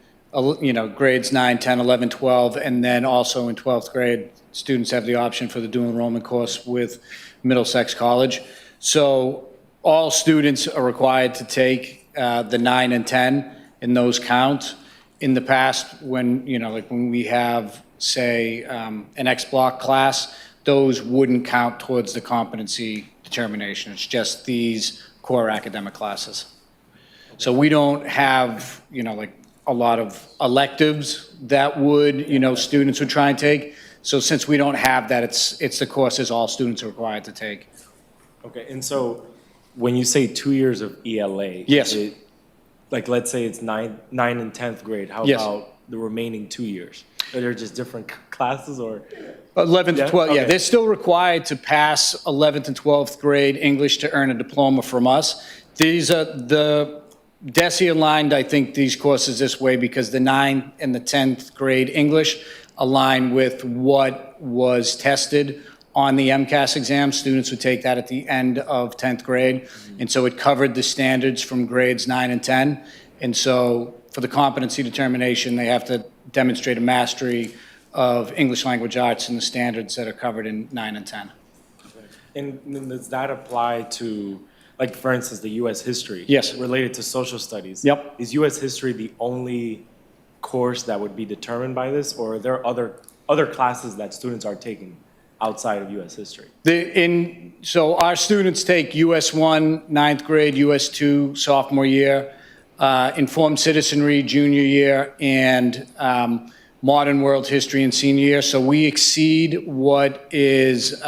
Speaker 11: grades 9, 10, 11, 12, and then also in 12th grade, students have the option for the dual enrollment course with Middlesex College. So all students are required to take the 9 and 10, and those count. In the past, when, like when we have, say, an X block class, those wouldn't count towards the competency determination. It's just these core academic classes. So we don't have, like a lot of electives that would, students would try and take. So since we don't have that, it's the courses all students are required to take.
Speaker 7: Okay, and so when you say 2 years of ELA,
Speaker 11: Yes.
Speaker 7: Like let's say it's 9 and 10th grade, how
Speaker 11: Yes.
Speaker 7: about the remaining 2 years? Are there just different classes or?
Speaker 11: 11th
Speaker 7: Yeah?
Speaker 11: to 12th, yeah,
Speaker 7: Okay.
Speaker 11: they're still required to pass 11th and 12th grade English to earn a diploma from us. These are the DESE aligned, I think, these courses this way because the 9th and the 10th grade English align with what was tested on the MCAS exam. Students would take that at the end of 10th grade. And so it covered the standards from grades 9 and 10. And so for the competency determination, they have to demonstrate a mastery of English language arts and the standards that are covered in 9 and 10.
Speaker 7: And then does that apply to, like, for instance, the U.S. history?
Speaker 11: Yes.
Speaker 7: Related to social studies?
Speaker 11: Yep.
Speaker 7: Is U.S. history the only course that would be determined by this, or are there other classes that students are taking outside of U.S. history?
Speaker 11: So our students take US 1, 9th grade, US 2, sophomore year, informed citizenry, junior year, and modern world history in senior year. So we exceed what is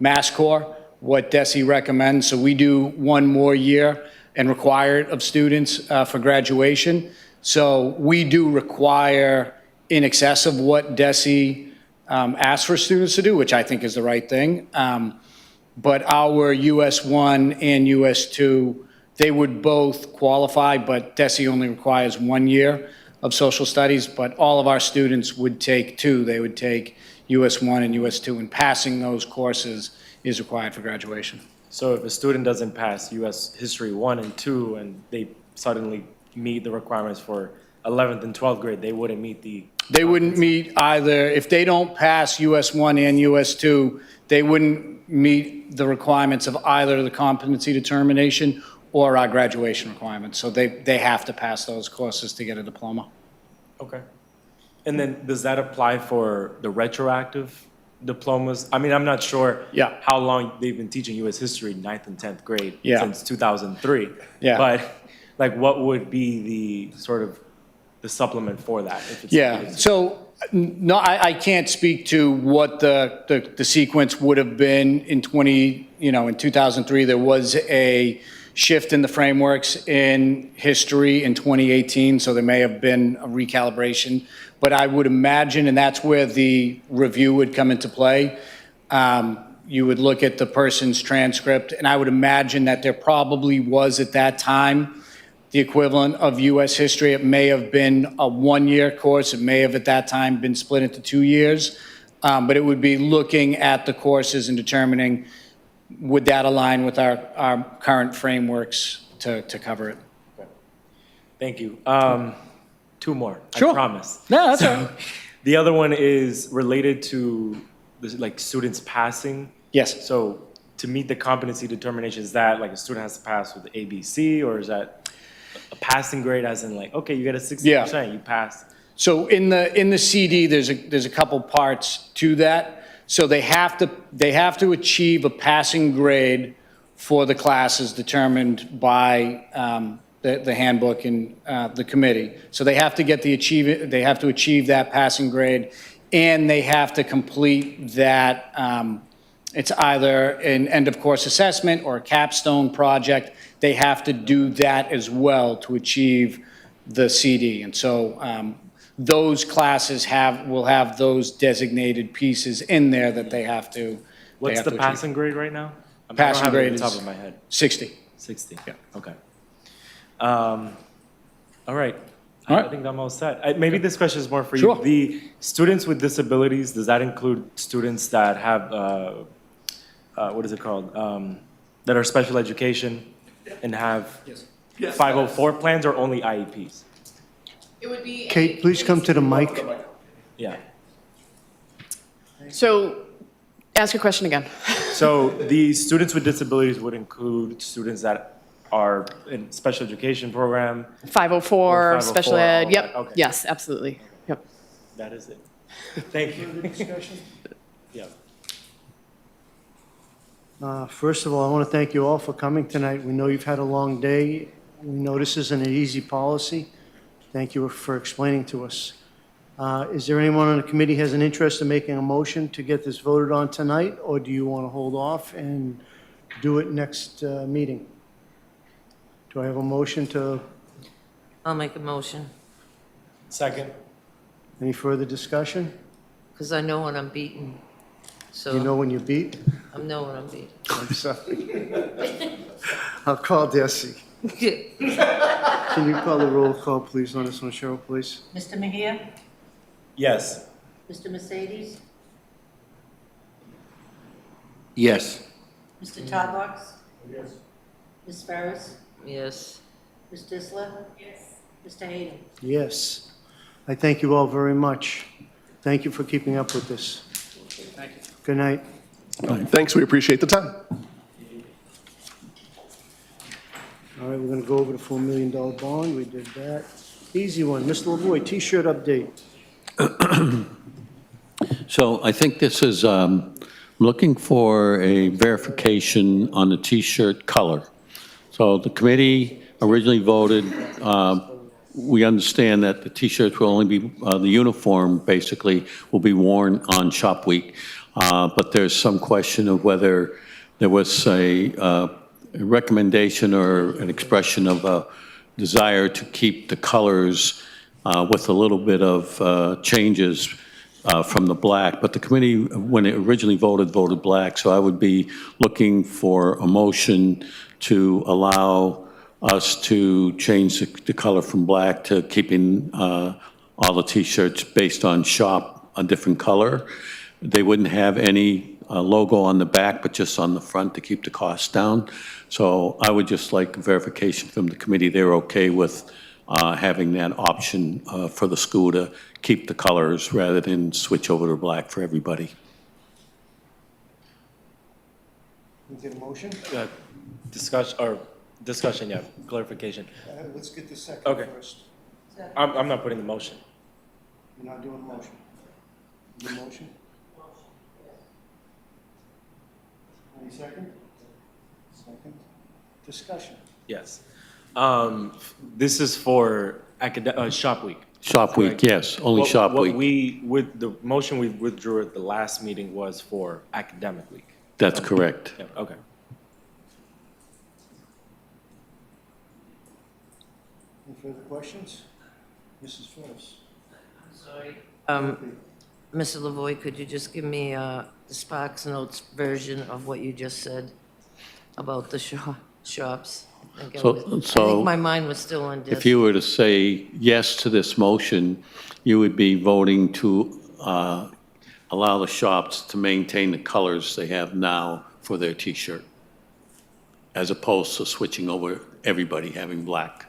Speaker 11: Mass Core, what DESE recommends. So we do one more year and require it of students for graduation. So we do require in excess of what DESE asks for students to do, which I think is the right thing. but our US1 and US2, they would both qualify, but DESE only requires 1 year of social studies, but all of our students would take 2. They would take US1 and US2, and passing those courses is required for graduation.
Speaker 7: So if a student doesn't pass US History 1 and 2, and they suddenly meet the requirements for 11th and 12th grade, they wouldn't meet the...
Speaker 11: They wouldn't meet either, if they don't pass US1 and US2, they wouldn't meet the requirements of either the competency determination or our graduation requirements. So they have to pass those courses to get a diploma.
Speaker 7: Okay. And then does that apply for the retroactive diplomas? I mean, I'm not sure
Speaker 11: Yeah.
Speaker 7: how long they've been teaching US history, 9th and 10th grade,
Speaker 11: Yeah.
Speaker 7: since 2003.
Speaker 11: Yeah.
Speaker 7: But like, what would be the sort of the supplement for that? If it's
Speaker 11: Yeah, so, no, I can't speak to what the sequence would have been in in 2003. There was a shift in the frameworks in history in 2018, so there may have been a recalibration. But I would imagine, and that's where the review would come into play, you would look at the person's transcript, and I would imagine that there probably was at that time the equivalent of US history. It may have been a 1-year course. It may have at that time been split into 2 years. But it would be looking at the courses and determining, would that align with our current frameworks to cover it?
Speaker 7: Thank you. 2 more,
Speaker 11: Sure.
Speaker 7: I promise.
Speaker 11: No, that's all right.
Speaker 7: The other one is related to like students passing.
Speaker 11: Yes.
Speaker 7: So to meet the competency determination, is that like a student has to pass with ABC, or is that a passing grade as in like, okay, you get a 60%, you passed?
Speaker 11: So in the CD, there's a couple parts to that. So they have to achieve a passing grade for the classes determined by the handbook and the committee. So they have to achieve that passing grade, and they have to complete that. It's either an end of course assessment or a capstone project. They have to do that as well to achieve the CD. And so those classes will have those designated pieces in there that they have to.
Speaker 7: What's the passing grade right now? I
Speaker 11: Passing
Speaker 7: don't have it
Speaker 11: grade
Speaker 7: on top
Speaker 11: is
Speaker 7: of my head.
Speaker 11: 60.
Speaker 7: 60.
Speaker 11: Yeah.
Speaker 7: Okay. All right.
Speaker 11: All right.
Speaker 7: I think I'm all set. Maybe this question is more for you.
Speaker 11: Sure.
Speaker 7: The students with disabilities, does that include students that have, what is it called? That are special education and have 504 plans, or only IEPs?
Speaker 12: It would be.
Speaker 1: Kate, please come to the mic.
Speaker 7: Yeah.
Speaker 12: So, ask your question again.
Speaker 7: So the students with disabilities would include students that are in special education program.
Speaker 12: 504, special
Speaker 7: 504,
Speaker 12: ed,
Speaker 7: all
Speaker 12: yep,
Speaker 7: that, okay.
Speaker 12: yes, absolutely, yep.
Speaker 7: That is it. Thank you.
Speaker 1: Discussion?
Speaker 7: Yeah.
Speaker 1: First of all, I want to thank you all for coming tonight. We know you've had a long day. We know this isn't an easy policy. Thank you for explaining to us. Is there anyone on the committee has an interest in making a motion to get this voted on tonight, or do you want to hold off and do it next meeting? Do I have a motion to,
Speaker 2: I'll make a motion,
Speaker 7: Second.
Speaker 1: any further discussion?
Speaker 2: because I know when I'm beaten. So
Speaker 1: You know when you beat?
Speaker 2: I know when I'm beaten.
Speaker 1: I'm sorry. I'll call Desi. Can you call the roll call, please, on this one, Cheryl, please?
Speaker 14: Mr. Mejia?
Speaker 7: Yes.
Speaker 14: Mr. Mercedes?
Speaker 8: Yes.
Speaker 14: Mr. Tadlock? Yes. Ms. Ferris?
Speaker 2: Yes.
Speaker 14: Ms. Disler? Yes. Mr. Hayden?
Speaker 1: Yes. I thank you all very much. Thank you for keeping up with this.
Speaker 11: Thank you.
Speaker 1: Good night.
Speaker 9: Thanks, we appreciate the time.
Speaker 1: All right, we're going to go over the $4 million bond. We did that. Easy one. Mr. Lavoy, T-shirt update.
Speaker 8: So I think this is looking for a verification on the T-shirt color. So the committee originally voted, we understand that the T-shirts will only be, the uniform basically will be worn on shop week. But there's some question of whether there was a recommendation or an expression of a desire to keep the colors with a little bit of changes from the black, but the committee, when it originally voted black, so I would be looking for a motion to allow us to change the color from black to keeping all the T-shirts based on shop a different color. They wouldn't have any logo on the back, but just on the front to keep the cost down. So I would just like verification from the committee they're okay with having that option for the school to keep the colors rather than switch over to black for everybody.
Speaker 1: Can we get a motion?
Speaker 7: Discussion, yeah, clarification.
Speaker 1: Let's get the second
Speaker 7: Okay.
Speaker 1: first.
Speaker 7: I'm not putting the motion.
Speaker 1: You're not doing a motion. The motion? Any second? Second. Discussion.
Speaker 7: Yes. This is for shop week.
Speaker 8: Shop week,
Speaker 7: Correct.
Speaker 8: yes, only shop
Speaker 7: What
Speaker 8: week.
Speaker 7: with the motion we withdrew at the last meeting was for academic week.
Speaker 8: That's correct.
Speaker 7: Yeah, okay.
Speaker 1: Any further questions? Mrs. Ferris?
Speaker 2: Sorry. Mr. Lavoy, could you just give me the Sparks Notes version of what you just said about the shops? I think my mind was still on
Speaker 8: If you were to say yes to this motion, you would be voting to allow the shops to maintain the colors they have now for their T-shirt, as opposed to switching over everybody having black.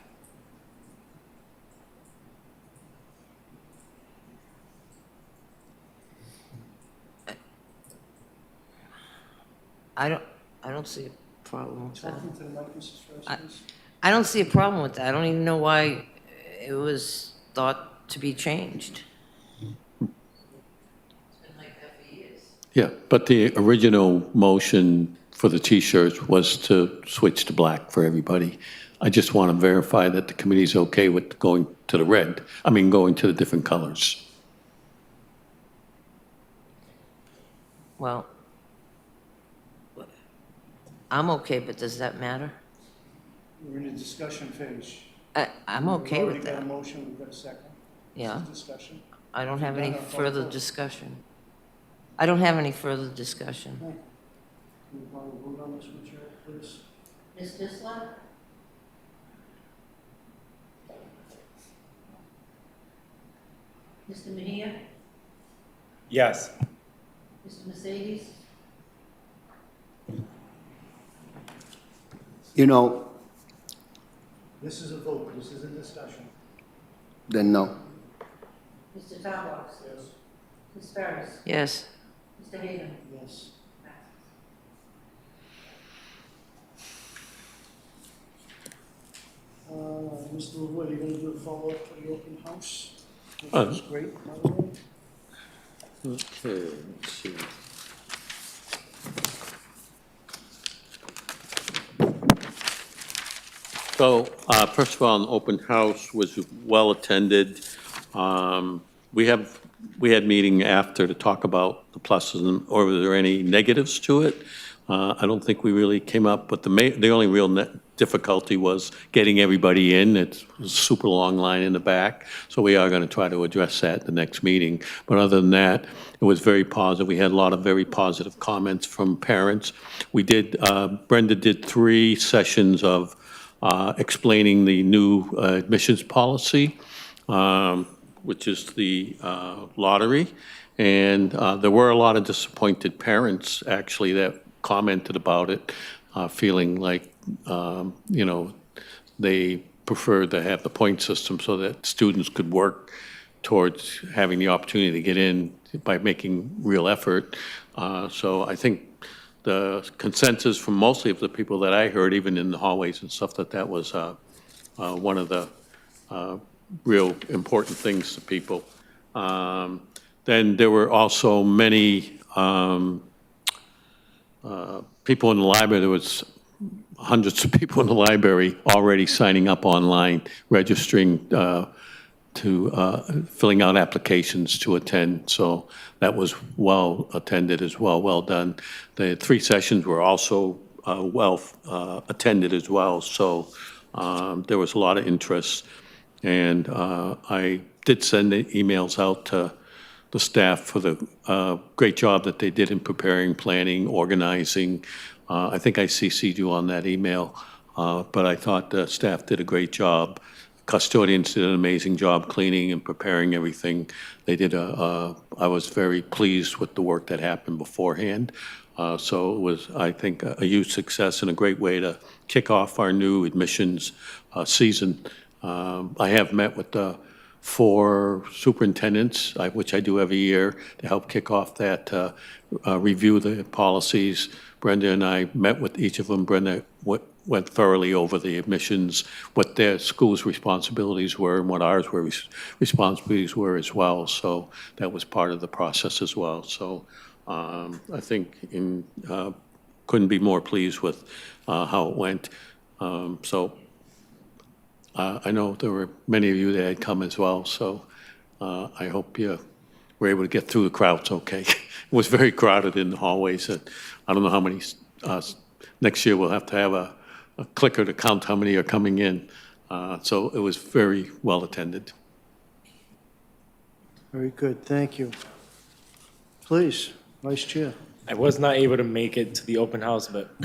Speaker 2: I don't see a problem with that.
Speaker 1: Talking to the mic, Mrs. Ferris, please.
Speaker 2: I don't see a problem with that. I don't even know why it was thought to be changed. It's been like that for years.
Speaker 8: Yeah, but the original motion for the T-shirts was to switch to black for everybody. I just want to verify that the committee's okay with going to the red, going to the different colors.
Speaker 2: Well, I'm okay, but does that matter?
Speaker 1: We're in a discussion phase.
Speaker 2: I'm okay with
Speaker 1: We've already got
Speaker 2: that.
Speaker 1: a motion, we've got a second.
Speaker 2: Yeah.
Speaker 1: This is discussion.
Speaker 2: I don't have any
Speaker 1: Done, I'll call
Speaker 2: further
Speaker 1: vote.
Speaker 2: discussion. I don't have any further discussion.
Speaker 1: Can we call a vote on this one, Chair, please?
Speaker 14: Ms. Disla? Mr. Mejia?
Speaker 7: Yes.
Speaker 14: Mr. Mercedes?
Speaker 15: You know,
Speaker 1: This is a vote, this is a discussion.
Speaker 15: then no.
Speaker 14: Mr. Tarbox?
Speaker 1: Yes.
Speaker 14: Ms. Ferris?
Speaker 2: Yes.
Speaker 14: Mr. Hayden?
Speaker 1: Yes. Mr. Lavoy, you gonna do a follow-up for the open house? Which was great, by the way.
Speaker 8: Okay, let's see. So, first of all, an open house was well-attended. We had meeting after to talk about the pluses and, or were there any negatives to it? I don't think we really came up, but the only real difficulty was getting everybody in. It's a super long line in the back, so we are going to try to address that at the next meeting. But other than that, it was very positive. We had a lot of very positive comments from parents. Brenda did 3 sessions of explaining the new admissions policy, which is the lottery. And there were a lot of disappointed parents, actually, that commented about it, feeling like, they preferred to have the point system so that students could work towards having the opportunity to get in by making real effort. So I think the consensus from mostly of the people that I heard, even in the hallways and stuff, that was one of the real important things to people. Then there were also many people in the library. There was hundreds of people in the library already signing up online, registering filling out applications to attend. So that was well attended as well, well done. The 3 sessions were also well attended as well. So there was a lot of interest. And I did send the emails out to the staff for the great job that they did in preparing, planning, organizing. I think I CC'd you on that email, but I thought the staff did a great job. Custodians did an amazing job cleaning and preparing everything. They did I was very pleased with the work that happened beforehand. So it was, I think, a huge success and a great way to kick off our new admissions season. I have met with the 4 superintendents, which I do every year, to help kick off that, review the policies. Brenda and I met with each of them. Brenda went thoroughly over the admissions, what their school's responsibilities were and what ours were responsibilities were as well. So that was part of the process as well. So I think couldn't be more pleased with how it went. I know there were many of you that had come as well, so I hope you were able to get through the crowds okay. It was very crowded in the hallways. I don't know how many, next year we'll have to have a clicker to count how many are coming in. So it was very well attended.
Speaker 1: Very good, thank you. Please, Vice Chair.
Speaker 7: I was not able to make it to the open house, but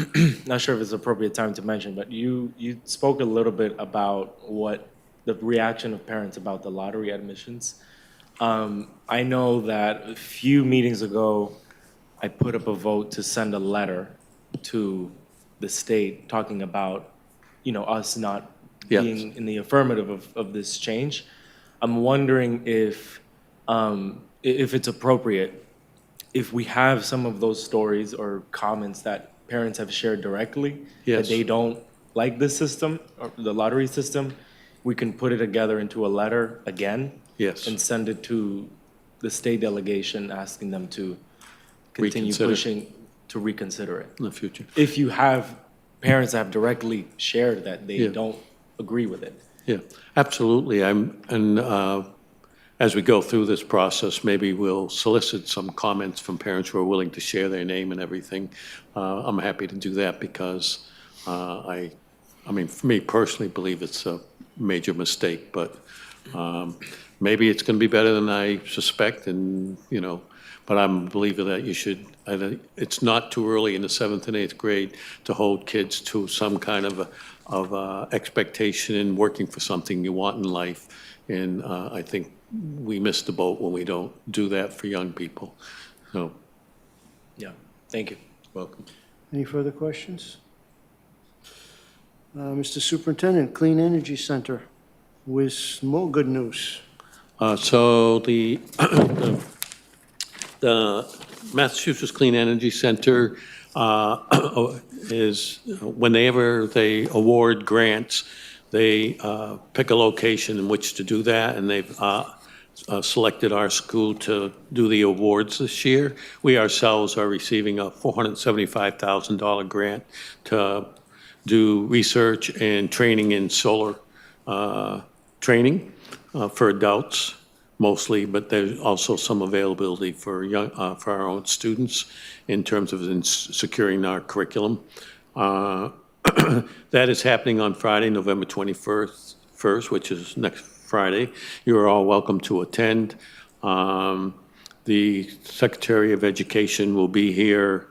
Speaker 7: not sure if it's appropriate time to mention, but you spoke a little bit about what the reaction of parents about the lottery admissions. I know that a few meetings ago, I put up a vote to send a letter to the state talking about, us not
Speaker 8: Yes.
Speaker 7: being in the affirmative of this change. I'm wondering if it's appropriate, if we have some of those stories or comments that parents have shared directly, that
Speaker 8: Yes.
Speaker 7: they don't like this system, or the lottery system, we can put it together into a letter again
Speaker 8: Yes.
Speaker 7: and send it to the state delegation, asking them to continue
Speaker 8: Reconsider.
Speaker 7: pushing to reconsider it.
Speaker 8: In the future.
Speaker 7: If you have parents that have directly shared that they
Speaker 8: Yeah.
Speaker 7: don't agree with it.
Speaker 8: Yeah, absolutely. As we go through this process, maybe we'll solicit some comments from parents who are willing to share their name and everything. I'm happy to do that because I mean, for me personally, believe it's a major mistake, but maybe it's going to be better than I suspect, and, but I'm a believer that you should, it's not too early in the 7th and 8th grade to hold kids to some kind of expectation in working for something you want in life. And I think we miss the boat when we don't do that for young people. So,
Speaker 7: Yeah, thank you.
Speaker 8: welcome.
Speaker 1: Any further questions? Mr. Superintendent, Clean Energy Center with more good news.
Speaker 8: So the Massachusetts Clean Energy Center is, whenever they award grants, they pick a location in which to do that, and they've selected our school to do the awards this year. We ourselves are receiving a $475,000 grant to do research and training in solar training for adults mostly, but there's also some availability for for our own students in terms of securing our curriculum. That is happening on Friday, November 21st, which is next Friday. You are all welcome to attend. The Secretary of Education will be here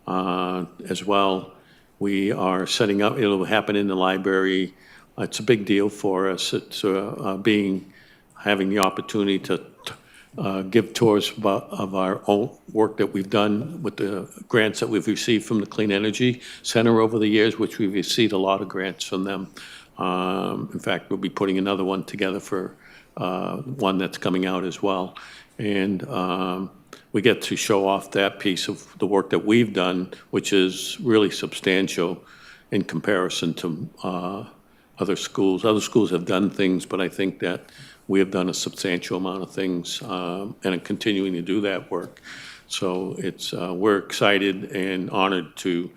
Speaker 8: as well. We are setting up, it'll happen in the library. It's a big deal for us. It's having the opportunity to give tours of our own work that we've done with the grants that we've received from the Clean Energy Center over the years, which we've received a lot of grants from them. In fact, we'll be putting another one together for one that's coming out as well. And we get to show off that piece of the work that we've done, which is really substantial in comparison to other schools. Other schools have done things, but I think that we have done a substantial amount of things and are continuing to do that work. So we're excited and honored to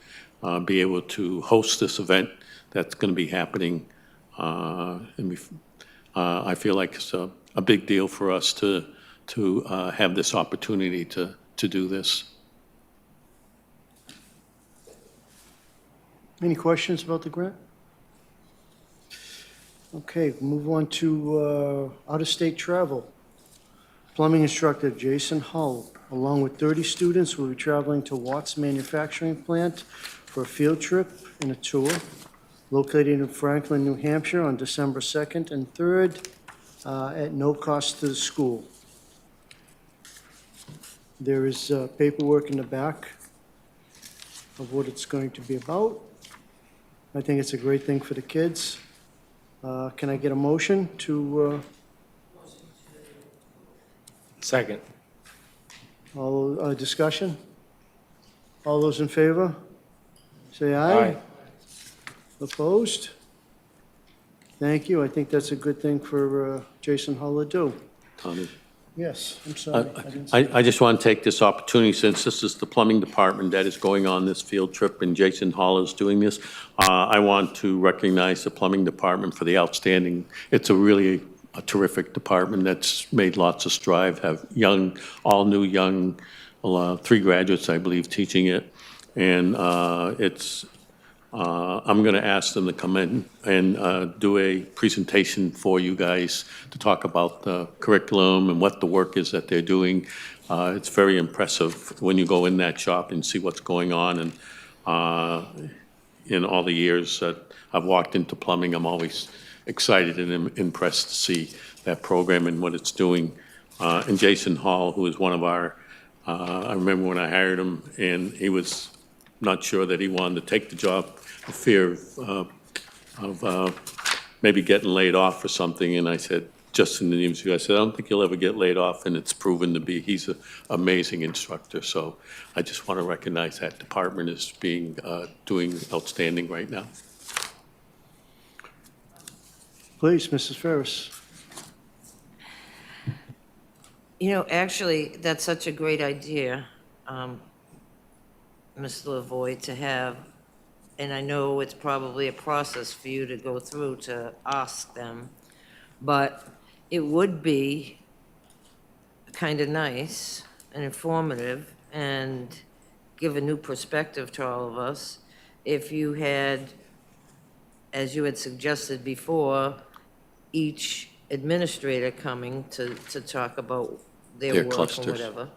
Speaker 8: be able to host this event that's going to be happening. I feel like it's a big deal for us to have this opportunity to do this.
Speaker 1: Any questions about the grant? Okay, move on to out-of-state travel. Plumbing instructor Jason Hull, along with 30 students, will be traveling to Watts Manufacturing Plant for a field trip and a tour located in Franklin, New Hampshire on December 2nd and 3rd at no cost to the school. There is paperwork in the back of what it's going to be about. I think it's a great thing for the kids. Can I get a motion to,
Speaker 7: Second.
Speaker 1: all, discussion? All those in favor? Say aye.
Speaker 7: Aye.
Speaker 1: Opposed? Thank you. I think that's a good thing for Jason Hull to do.
Speaker 8: Tommy?
Speaker 1: Yes, I'm sorry. I didn't see-
Speaker 8: I just want to take this opportunity, since this is the plumbing department that is going on this field trip and Jason Hall is doing this, I want to recognize the plumbing department for the outstanding, it's a really a terrific department that's made lots of strive, have young, all new young, 3 graduates, I believe, teaching it. And I'm going to ask them to come in and do a presentation for you guys to talk about the curriculum and what the work is that they're doing. It's very impressive when you go in that shop and see what's going on. And in all the years that I've walked into plumbing, I'm always excited and impressed to see that program and what it's doing. And Jason Hall, who is one of our, I remember when I hired him, and he was not sure that he wanted to take the job, the fear of maybe getting laid off or something. And I said, just in the interview, I said, I don't think you'll ever get laid off, and it's proven to be. He's an amazing instructor. So I just want to recognize that department as being, doing outstanding right now.
Speaker 1: Please, Mrs. Ferris.
Speaker 2: You know, actually, that's such a great idea, Ms. Lavoy, to have, and I know it's probably a process for you to go through to ask them, but it would be kind of nice and informative and give a new perspective to all of us if you had, as you had suggested before, each administrator coming to talk about their
Speaker 8: Their
Speaker 2: work
Speaker 8: clusters.
Speaker 2: or whatever.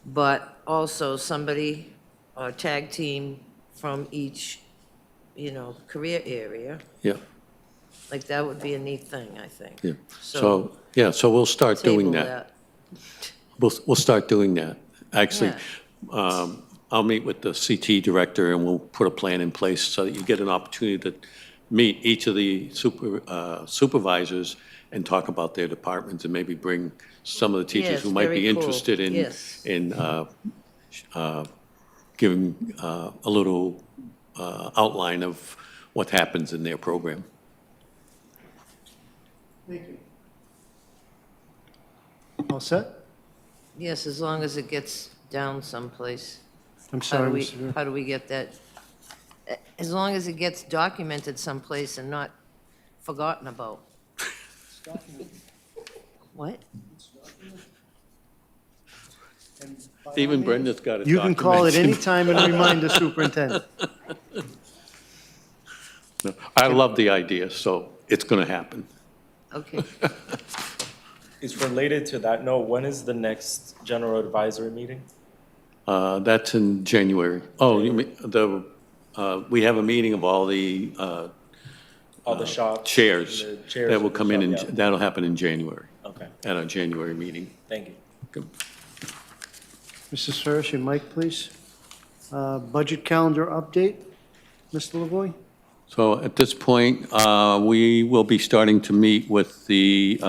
Speaker 2: But also somebody, or tag team from each, career area.
Speaker 8: Yeah,
Speaker 2: Like, that would be a neat thing, I think.
Speaker 8: yeah. So we'll start doing
Speaker 2: Table
Speaker 8: that. We'll start doing that. Actually, I'll meet with the CT director, and we'll put a plan in place so that you get an opportunity to meet each of the supervisors and talk about their departments, and maybe bring some of the teachers
Speaker 2: Yes,
Speaker 8: who might be
Speaker 2: very cool.
Speaker 8: interested in,
Speaker 2: Yes.
Speaker 8: giving a little outline of what happens in their program.
Speaker 1: Thank you. All set?
Speaker 2: Yes, as long as it gets down someplace.
Speaker 1: I'm
Speaker 2: How
Speaker 1: sorry,
Speaker 2: do we,
Speaker 1: Mr. Ferris.
Speaker 2: how do we get that? As long as it gets documented someplace and not forgotten about. What?
Speaker 8: Even Brenda's got it
Speaker 1: You can call at any
Speaker 8: documented.
Speaker 1: time and remind the superintendent.
Speaker 8: I love the idea, so it's going to happen.
Speaker 2: Okay.
Speaker 7: Is related to that note, when is the next general advisory meeting?
Speaker 8: That's in January. Oh, you mean, we have a meeting of all the
Speaker 7: All the shops?
Speaker 8: chairs
Speaker 7: the chairs
Speaker 8: that will
Speaker 7: of the
Speaker 8: come in,
Speaker 7: shop, yeah.
Speaker 8: that'll happen in January,
Speaker 7: Okay,
Speaker 8: at our January meeting.
Speaker 7: thank you.
Speaker 8: Good.
Speaker 1: Mrs. Ferris, your mic, please. Budget calendar update, Mr. Lavoy?
Speaker 8: So at this point, we will be starting to meet with the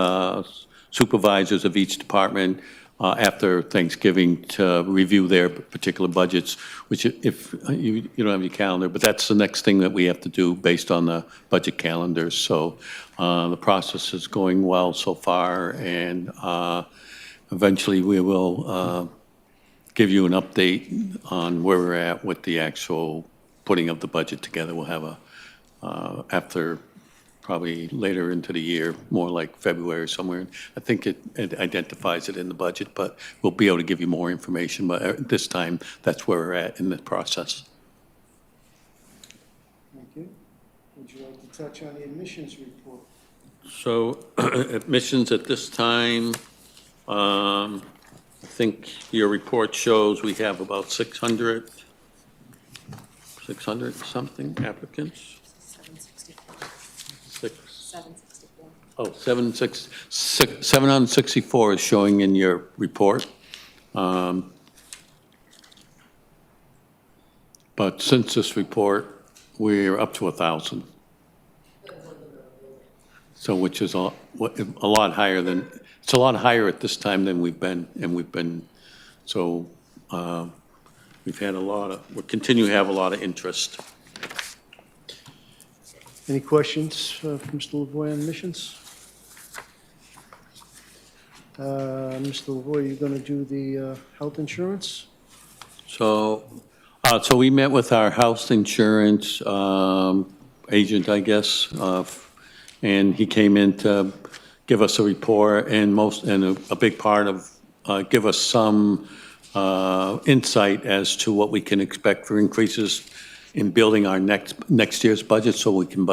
Speaker 8: supervisors of each department after Thanksgiving to review their particular budgets, which if you don't have your calendar, but that's the next thing that we have to do based on the budget calendars. So the process is going well so far, and eventually we will give you an update on where we're at with the actual putting of the budget together. We'll have after probably later into the year, more like February somewhere. I think it identifies it in the budget, but we'll be able to give you more information. But at this time, that's where we're at in the process.
Speaker 1: Thank you. Would you like to touch on the admissions report?
Speaker 8: So admissions at this time, I think your report shows we have about 600 something applicants? 764. Oh, 764 is showing in your report. But since this report, we're up to 1,000. So which is a lot higher than, it's a lot higher at this time than we've been, so we've had we continue to have a lot of interest.
Speaker 1: Any questions for Mr. Lavoy on missions? Mr. Lavoy, you going to do the health insurance?
Speaker 8: So we met with our house insurance agent, I guess, and he came in to give us a report and a big part of give us some insight as to what we can expect for increases in building our next year's budget, so we can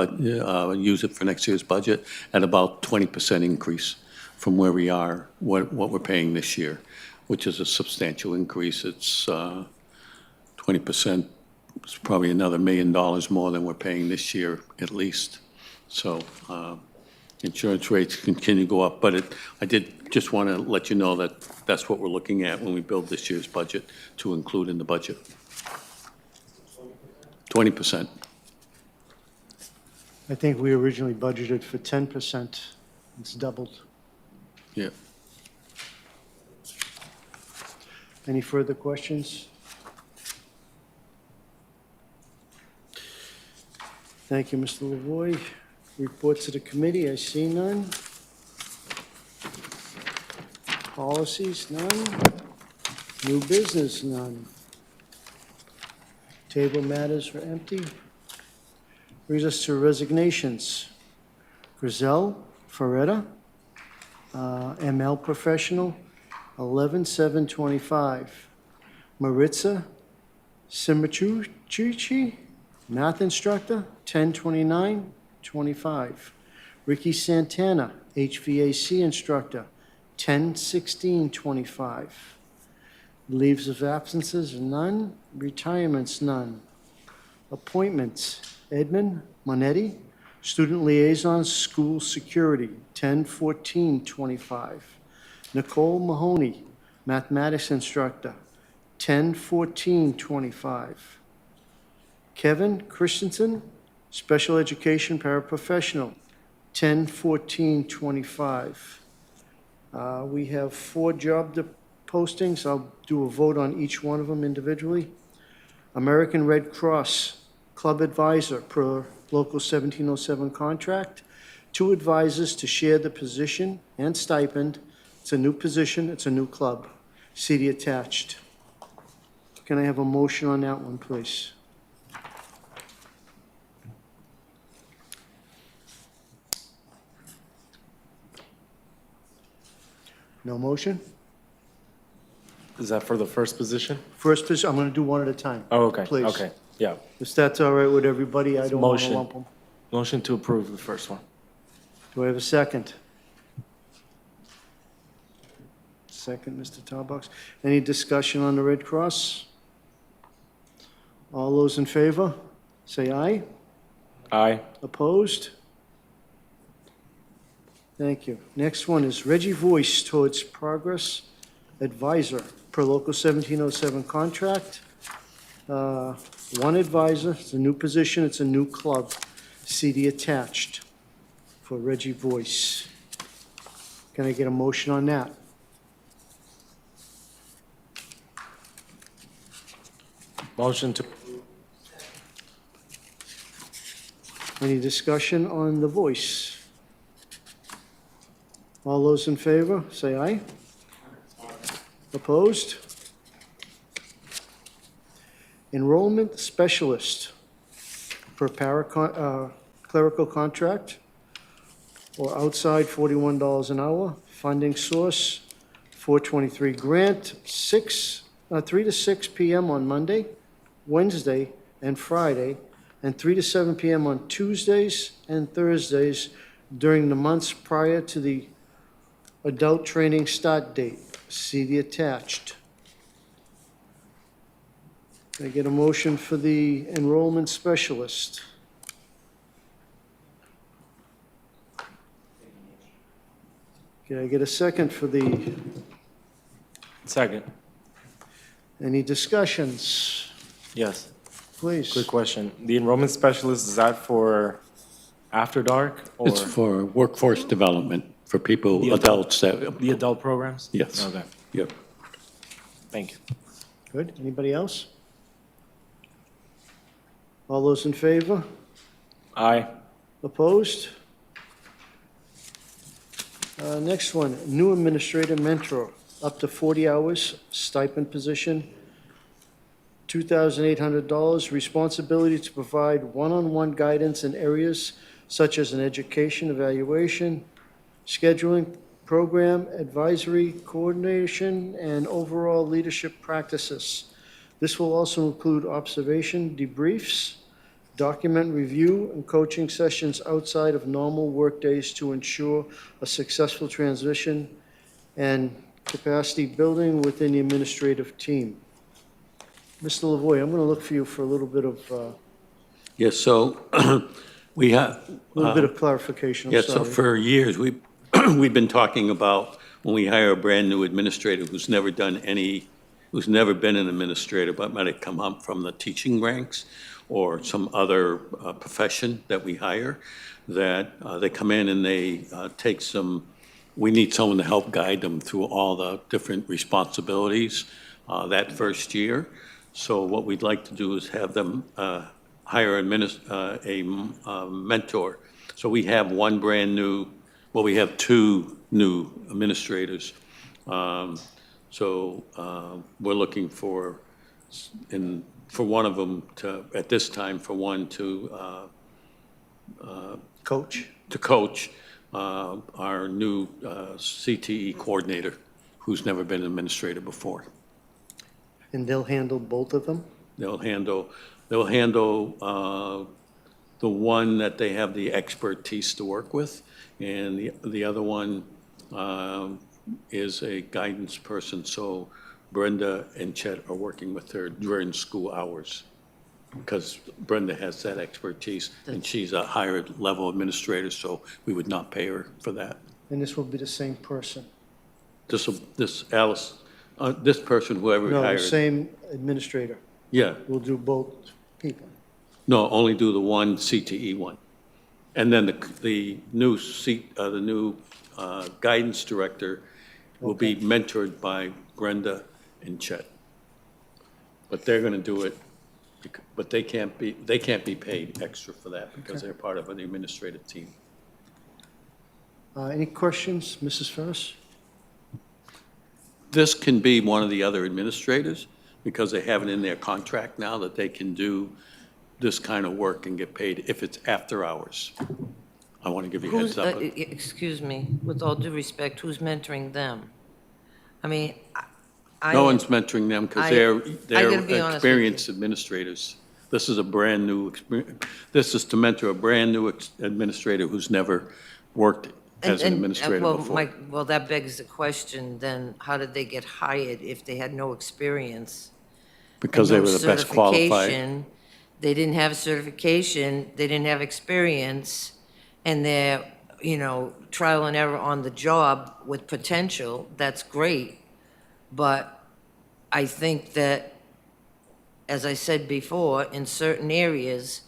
Speaker 8: use it for next year's budget at about 20% increase from where we are, what we're paying this year, which is a substantial increase. It's 20%. It's probably another $1 million more than we're paying this year at least. So insurance rates continue to go up, but I did just want to let you know that that's what we're looking at when we build this year's budget to include in the budget. 20%.
Speaker 1: I think we originally budgeted for 10%. It's doubled.
Speaker 8: Yeah.
Speaker 1: Any further questions? Thank you, Mr. Lavoy. Reports to the committee, I see none. Policies, none. New business, none. Table matters are empty. Brings us to resignations. Griselle Ferretta, ML professional, 11/7/25. Maritza Simichuchi, math instructor, 10/29/25. Ricky Santana, HVAC instructor, 10/16/25. Leaves of absences, none. Retirements, none. Appointments, Edmund Monetti, student liaison, school security, 10/14/25. Nicole Mahoney, mathematics instructor, 10/14/25. Kevin Christensen, special education paraprofessional, 10/14/25. We have 4 job postings. I'll do a vote on each one of them individually. American Red Cross Club Advisor per Local 1707 contract. 2 advisors to share the position and stipend. It's a new position, it's a new club. CD attached. Can I have a motion on that one, please? No motion?
Speaker 7: Is that for the first position?
Speaker 1: First position, I'm going to do one at a time.
Speaker 7: Oh, okay,
Speaker 1: Please.
Speaker 7: okay, yeah.
Speaker 1: If that's all right with everybody, I don't want to
Speaker 7: Motion.
Speaker 1: lump them.
Speaker 7: Motion to approve the first one.
Speaker 1: Do I have a second? Second, Mr. Tarbox. Any discussion on the Red Cross? All those in favor, say aye.
Speaker 7: Aye.
Speaker 1: Opposed? Thank you. Next one is Reggie Voice towards Progress Advisor per Local 1707 contract. 1 advisor, it's a new position, it's a new club. CD attached for Reggie Voice. Can I get a motion on that?
Speaker 7: Motion to,
Speaker 1: Any discussion on the Voice? All those in favor, say aye. Opposed? Enrollment Specialist per clerical contract or outside $41 an hour. Funding source, 423 grant, 3 to 6 p.m. on Monday, Wednesday, and Friday, and 3 to 7 p.m. on Tuesdays and Thursdays during the months prior to the adult training start date. See the attached. Can I get a motion for the enrollment specialist? Can I get a second for the,
Speaker 7: Second,
Speaker 1: any discussions?
Speaker 7: yes.
Speaker 1: Please.
Speaker 7: Quick question. The enrollment specialist, is that for after dark or
Speaker 8: It's for workforce development, for people,
Speaker 7: The adult-
Speaker 8: adults that,
Speaker 7: the adult programs?
Speaker 8: yes.
Speaker 7: Okay,
Speaker 8: Yep.
Speaker 7: thank you.
Speaker 1: Good. Anybody else? All those in favor?
Speaker 7: Aye.
Speaker 1: Opposed? Next one, new administrator mentor, up to 40 hours, stipend position, $2,800, responsibility to provide one-on-one guidance in areas such as an education evaluation, scheduling, program advisory, coordination, and overall leadership practices. This will also include observation debriefs, document review, and coaching sessions outside of normal workdays to ensure a successful transition and capacity building within the administrative team. Mr. Lavoy, I'm going to look for you for a little bit of,
Speaker 8: Yes, so we have.
Speaker 1: clarification, I'm
Speaker 8: Yes, so
Speaker 1: sorry.
Speaker 8: for years, we've been talking about when we hire a brand-new administrator who's never done any, who's never been an administrator, but might have come up from the teaching ranks or some other profession that we hire, that they come in and they take some, we need someone to help guide them through all the different responsibilities that first year. So what we'd like to do is have them hire a mentor. So we have one brand-new, well, we have two new administrators. So we're looking for, for one of them to, at this time, for one to
Speaker 1: Coach?
Speaker 8: to coach our new CTE coordinator, who's never been an administrator before.
Speaker 1: And they'll handle both of them?
Speaker 8: They'll handle the one that they have the expertise to work with, and the other one is a guidance person, so Brenda and Chet are working with her during school hours, because Brenda has that expertise, and she's a higher level administrator, so we would not pay her for that.
Speaker 1: And this will be the same person?
Speaker 8: This Alice, this person, whoever we
Speaker 1: No, the
Speaker 8: hired.
Speaker 1: same administrator
Speaker 8: Yeah,
Speaker 1: will do both people.
Speaker 8: no, only do the one CTE one. And then the new guidance director will be mentored by Brenda and Chet. But they're gonna do it, but they can't be paid extra for that because they're part of an administrative team.
Speaker 1: Any questions, Mrs. Ferris?
Speaker 8: This can be one of the other administrators because they have it in their contract now that they can do this kind of work and get paid if it's after hours. I want to give you a heads up.
Speaker 2: Excuse me, with all due respect, who's mentoring them? I mean, I.
Speaker 8: No one's mentoring them because
Speaker 2: I
Speaker 8: they're
Speaker 2: gotta be honest with you.
Speaker 8: experienced administrators. This is a brand-new, this is to mentor a brand-new administrator who's never worked as an administrator before.
Speaker 2: Well, that begs the question, then, how did they get hired if they had no experience?
Speaker 8: Because they
Speaker 2: no
Speaker 8: were the best qualified.
Speaker 2: certification? They didn't have a certification, they didn't have experience, and they're, trial and error on the job with potential, that's great. But I think that, as I said before, in certain areas,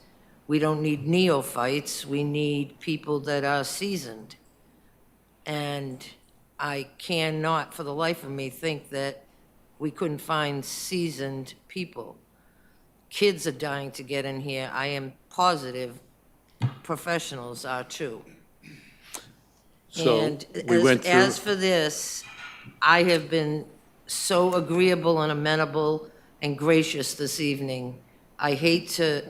Speaker 2: we don't need neophytes, we need people that are seasoned. And I cannot, for the life of me, think that we couldn't find seasoned people. Kids are dying to get in here. I am positive professionals are too.
Speaker 8: So
Speaker 2: And
Speaker 8: we went through.
Speaker 2: as for this, I have been so agreeable and amenable and gracious this evening. I hate to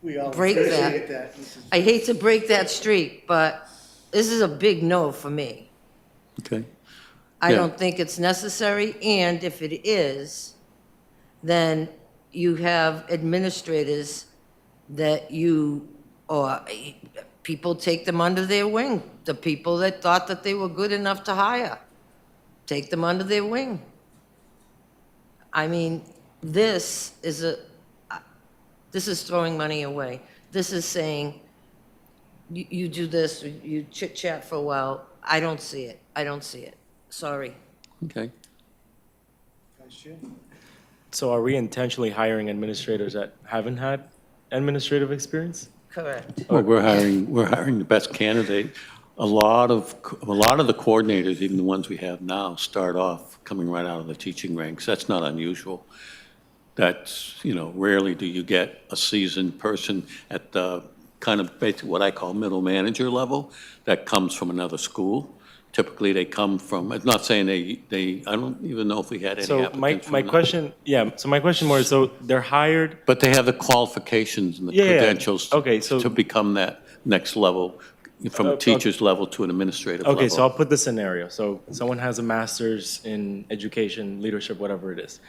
Speaker 1: We all
Speaker 2: break
Speaker 1: appreciate
Speaker 2: that.
Speaker 1: that. Mrs.
Speaker 2: I hate to break that streak, but this is a big no for me.
Speaker 8: Okay.
Speaker 2: I
Speaker 8: Yeah.
Speaker 2: don't think it's necessary, and if it is, then you have administrators that or people take them under their wing. The people that thought that they were good enough to hire, take them under their wing. I mean, this is throwing money away. This is saying, you do this, you chit-chat for a while. I don't see it. I don't see it. Sorry.
Speaker 8: Okay.
Speaker 1: Vice Chair?
Speaker 7: So are we intentionally hiring administrators that haven't had administrative experience?
Speaker 2: Correct.
Speaker 8: Well, we're hiring the best candidate. A lot of the coordinators, even the ones we have now, start off coming right out of the teaching ranks. That's not unusual. That's, rarely do you get a seasoned person at the kind of basically what I call middle manager level that comes from another school. Typically, they come from, I'm not saying I don't even know if we had any
Speaker 7: So
Speaker 8: applicants from
Speaker 7: my
Speaker 8: that.
Speaker 7: question, so my question more is, so they're hired,
Speaker 8: But they have the qualifications and the
Speaker 7: Yeah, yeah.
Speaker 8: credentials
Speaker 7: Okay, so-
Speaker 8: to become that next level, from a teacher's level to an administrative level.
Speaker 7: okay, so I'll put the scenario. So someone has a master's in education, leadership, whatever it is,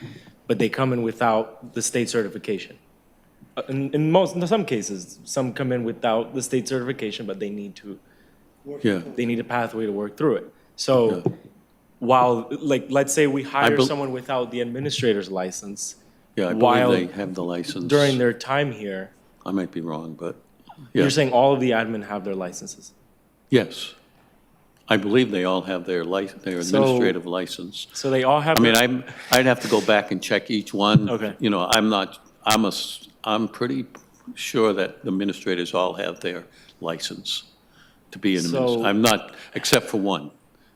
Speaker 7: but they come in without the state certification. In some cases, some come in without the state certification, but they need
Speaker 8: Yeah.
Speaker 7: a pathway to work through it. So while, let's say we hire
Speaker 8: bel-
Speaker 7: someone without the administrator's license,
Speaker 8: Yeah, I
Speaker 7: while
Speaker 8: believe they have the license.
Speaker 7: during their time here,
Speaker 8: I might be wrong, but, yeah.
Speaker 7: you're saying all of the admin have their licenses?
Speaker 8: Yes. I believe they all have their their
Speaker 7: So-
Speaker 8: administrative license.
Speaker 7: So they all have.
Speaker 8: I mean,
Speaker 7: their-
Speaker 8: I'd have to go back and check each one.
Speaker 7: Okay.
Speaker 8: I'm pretty sure that the administrators all have their license to be an administrator.
Speaker 7: So-
Speaker 8: I'm not, except for one.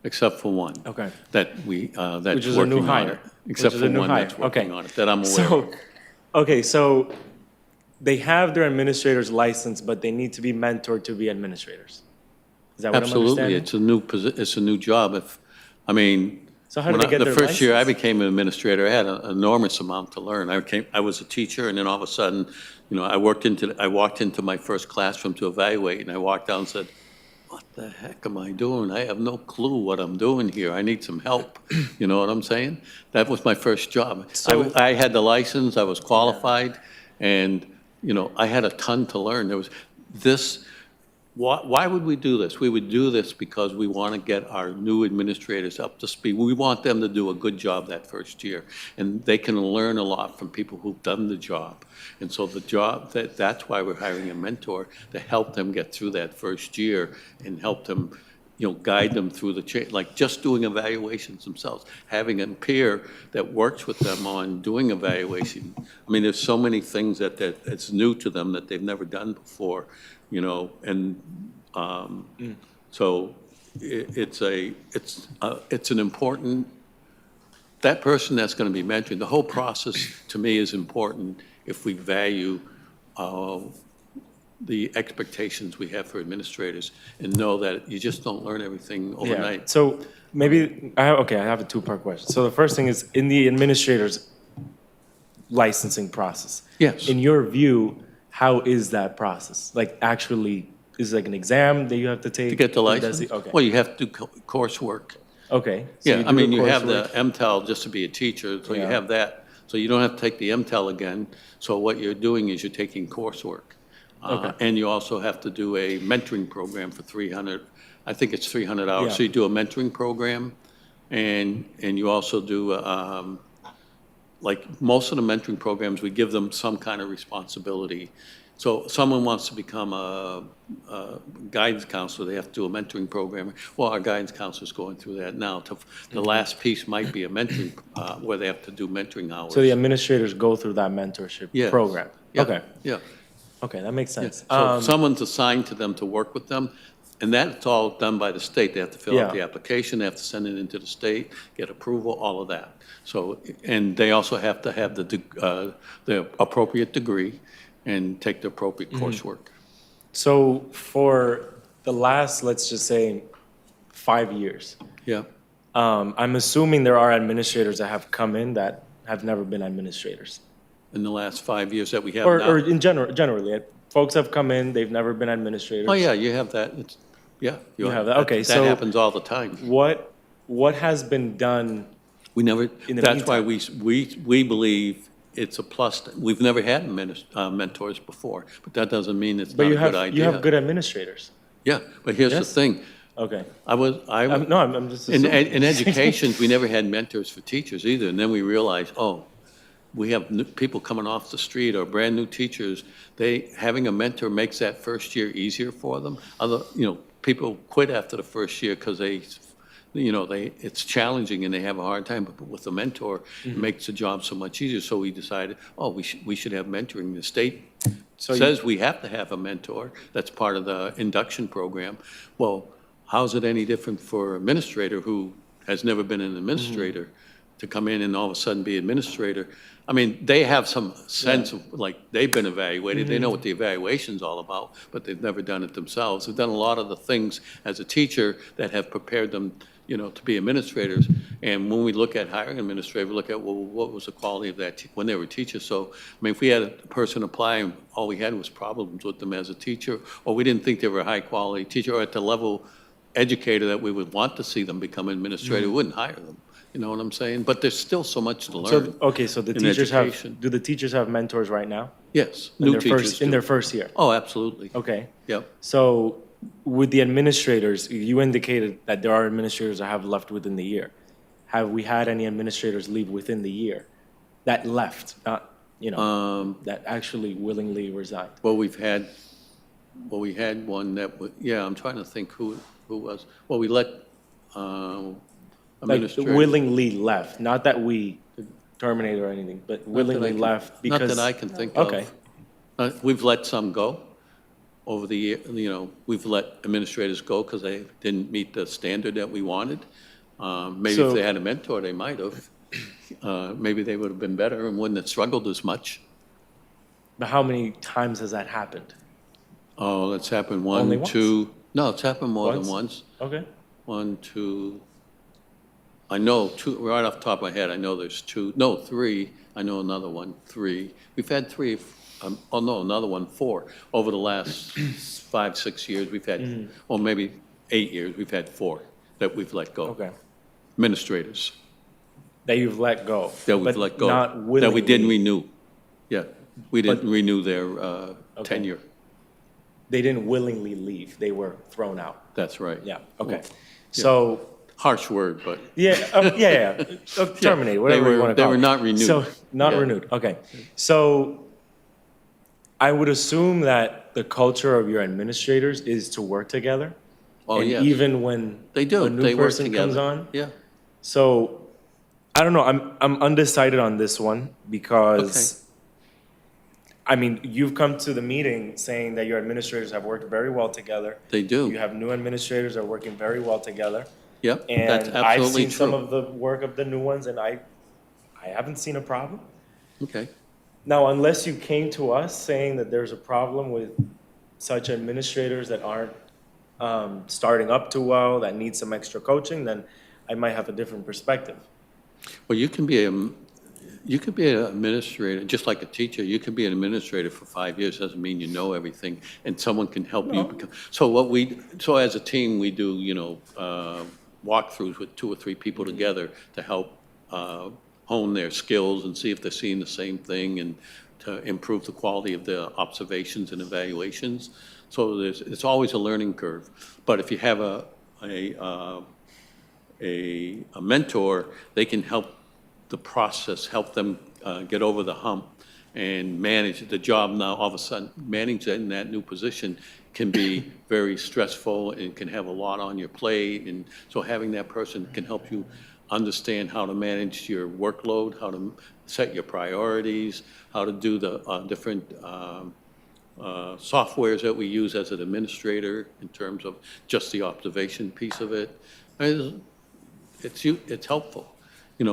Speaker 7: Okay.
Speaker 8: That that's
Speaker 7: Which is a new
Speaker 8: working on
Speaker 7: hire.
Speaker 8: it. Except
Speaker 7: Which is
Speaker 8: for
Speaker 7: a new
Speaker 8: one
Speaker 7: hire.
Speaker 8: that's working
Speaker 7: Okay.
Speaker 8: on it, that I'm aware
Speaker 7: So,
Speaker 8: of.
Speaker 7: okay, so they have their administrator's license, but they need to be mentored to be administrators. Is that what I'm
Speaker 8: Absolutely,
Speaker 7: understanding?
Speaker 8: it's a new job.
Speaker 7: So how do they get
Speaker 8: The
Speaker 7: their
Speaker 8: first year I
Speaker 7: license?
Speaker 8: became an administrator, I had an enormous amount to learn. I was a teacher, and then all of a sudden, I walked into my first classroom to evaluate, and I walked out and said, what the heck am I doing? I have no clue what I'm doing here. I need some help. You know what I'm saying? That was my first job. I had the license, I was qualified, and, I had a ton to learn. There was this. Why would we do this? We would do this because we want to get our new administrators up to speed. We want them to do a good job that first year, and they can learn a lot from people who've done the job. And so that's why we're hiring a mentor, to help them get through that first year and help them, guide them through the change, like just doing evaluations themselves, having a peer that works with them on doing evaluation. I mean, there's so many things that's new to them that they've never done before. So it's an important, that person that's going to be mentoring, the whole process to me is important if we value the expectations we have for administrators and know that you just don't learn everything
Speaker 7: Yeah,
Speaker 8: overnight.
Speaker 7: so maybe, I have a two-part question. So the first thing is, in the administrator's licensing process.
Speaker 8: Yes.
Speaker 7: In your view, how is that process? Like, actually, is it like an exam that you have to take?
Speaker 8: To get the
Speaker 7: Or does
Speaker 8: license?
Speaker 7: it- Okay,
Speaker 8: Well, you have to do coursework.
Speaker 7: okay. So
Speaker 8: Yeah,
Speaker 7: you
Speaker 8: I
Speaker 7: do the
Speaker 8: mean, you have the
Speaker 7: coursework.
Speaker 8: MTEL just to be a teacher, so you
Speaker 7: Yeah.
Speaker 8: have that. So you don't have to take the MTEL again. So what you're doing is you're taking coursework.
Speaker 7: Okay.
Speaker 8: And you also have to do a mentoring program for 300, I think it's 300 hours.
Speaker 7: Yeah.
Speaker 8: So you do a mentoring program, and you also do, like, most of the mentoring programs, we give them some kind of responsibility. So if someone wants to become a guidance counselor, they have to do a mentoring program. Well, our guidance counselor's going through that now. The last piece might be a mentoring, where they have to do mentoring hours.
Speaker 7: So the administrators go through that mentorship
Speaker 8: Yes.
Speaker 7: program?
Speaker 8: Yeah,
Speaker 7: Okay,
Speaker 8: Yeah.
Speaker 7: okay, that makes
Speaker 8: Yeah.
Speaker 7: sense.
Speaker 8: So someone's assigned to them to work with them, and that's all done by the state. They have to fill out
Speaker 7: Yeah.
Speaker 8: the application, they have to send it into the state, get approval, all of that. So, and they also have to have the appropriate degree and take the appropriate
Speaker 7: Mm-hmm.
Speaker 8: coursework.
Speaker 7: So for the last, let's just say, 5 years,
Speaker 8: Yeah.
Speaker 7: I'm assuming there are administrators that have come in that have never been administrators.
Speaker 8: In the last 5 years that we have
Speaker 7: Or
Speaker 8: now.
Speaker 7: in generally, folks have come in, they've never been administrators.
Speaker 8: Oh, yeah, you have that. Yeah.
Speaker 7: You have that. Okay,
Speaker 8: That
Speaker 7: so-
Speaker 8: happens all the time.
Speaker 7: What has been done?
Speaker 8: We never,
Speaker 7: In the
Speaker 8: that's why we believe it's a plus. We've never had mentors before, but that doesn't mean it's
Speaker 7: But
Speaker 8: not
Speaker 7: you
Speaker 8: a good
Speaker 7: have,
Speaker 8: idea.
Speaker 7: you have good administrators.
Speaker 8: Yeah, but here's the
Speaker 7: Yes?
Speaker 8: thing.
Speaker 7: Okay.
Speaker 8: No,
Speaker 7: I'm just
Speaker 8: In
Speaker 7: assuming.
Speaker 8: education, we never had mentors for teachers either, and then we realized, oh, we have people coming off the street or brand-new teachers, having a mentor makes that first year easier for them. People quit after the first year because it's challenging and they have a hard time, but with a mentor, it makes the job so much easier. So we decided, we should have mentoring. The state says we have to have a mentor. That's part of the induction program. Well, how's it any different for an administrator who has never been an administrator to come in and all of a sudden be administrator? I mean, they have some sense of, like, they've been evaluated, they know what the evaluation's all about, but they've never done it themselves. They've done a lot of the things as a teacher that have prepared them, to be administrators. And when we look at hiring an administrator, we look at, well, what was the quality of that when they were teachers? So, I mean, if we had a person apply and all we had was problems with them as a teacher, or we didn't think they were a high-quality teacher, or at the level educator that we would want to see them become administrator, we wouldn't hire them. You know what I'm saying? But there's still so much to learn.
Speaker 7: So the
Speaker 8: in
Speaker 7: teachers
Speaker 8: education.
Speaker 7: do the teachers have mentors right now?
Speaker 8: Yes,
Speaker 7: In
Speaker 8: new
Speaker 7: their
Speaker 8: teachers
Speaker 7: first, in
Speaker 8: do.
Speaker 7: their first year?
Speaker 8: Oh, absolutely.
Speaker 7: Okay.
Speaker 8: Yep.
Speaker 7: So with the administrators, you indicated that there are administrators that have left within the year. Have we had any administrators leave within the year that left, not, that actually willingly resigned?
Speaker 8: Well, we had one that, I'm trying to think who was. Well, we let
Speaker 7: Like
Speaker 8: administrators.
Speaker 7: willingly left, not that we terminated or anything, but willingly left because.
Speaker 8: Not that I can think of.
Speaker 7: Okay.
Speaker 8: We've let some go over the year, we've let administrators go because they didn't meet the standard that we wanted. Maybe if
Speaker 7: So-
Speaker 8: they had a mentor, they might have. Maybe they would have been better and wouldn't have struggled as much.
Speaker 7: But how many times has that happened?
Speaker 8: Oh, that's happened
Speaker 7: Only
Speaker 8: one,
Speaker 7: once?
Speaker 8: two, no, it's happened more than
Speaker 7: Once?
Speaker 8: once.
Speaker 7: Okay.
Speaker 8: One, two, I know two, right off the top of my head, I know there's three, I know another one, three. We've had three, another one, four. Over the last 5, 6 years, we've had, or maybe 8 years, we've had 4 that we've let go.
Speaker 7: Okay.
Speaker 8: Administrators
Speaker 7: That you've let go.
Speaker 8: that we've
Speaker 7: but
Speaker 8: let go.
Speaker 7: Not willingly.
Speaker 8: That we didn't renew. Yeah, we didn't renew their tenure.
Speaker 7: They didn't willingly leave. They were thrown out.
Speaker 8: That's right.
Speaker 7: Yeah, okay. So,
Speaker 8: Harsh word, but.
Speaker 7: terminate, whatever you want to call it.
Speaker 8: They were not renewed.
Speaker 7: So, not
Speaker 8: Yeah.
Speaker 7: renewed, okay. So, I would assume that the culture of your administrators is to work together?
Speaker 8: Oh,
Speaker 7: And
Speaker 8: yes.
Speaker 7: even when
Speaker 8: They do.
Speaker 7: a new
Speaker 8: They work
Speaker 7: person comes
Speaker 8: together.
Speaker 7: on?
Speaker 8: Yeah.
Speaker 7: So, I don't know, I'm undecided on this one because, I mean, you've come to the meeting saying that your administrators have worked very well together.
Speaker 8: They do.
Speaker 7: You have new administrators that are working very well together.
Speaker 8: Yep, that's
Speaker 7: And I've
Speaker 8: absolutely
Speaker 7: seen some
Speaker 8: true.
Speaker 7: of the work of the new ones and I haven't seen a problem.
Speaker 8: Okay.
Speaker 7: Now, unless you came to us saying that there's a problem with such administrators that aren't starting up too well, that need some extra coaching, then I might have a different perspective.
Speaker 8: Well, you can be an administrator, just like a teacher. You can be an administrator for 5 years, doesn't mean you know everything, and someone can help you become. So as a team, we do, walkthroughs with 2 or 3 people together to help hone their skills and see if they're seeing the same thing and to improve the quality of the observations and evaluations. So it's always a learning curve. But if you have a mentor, they can help the process, help them get over the hump and manage the job. Now, all of a sudden, managing that new position can be very stressful and can have a lot on your plate. And so having that person can help you understand how to manage your workload, how to set your priorities, how to do the different softwares that we use as an administrator in terms of just the observation piece of it. It's helpful.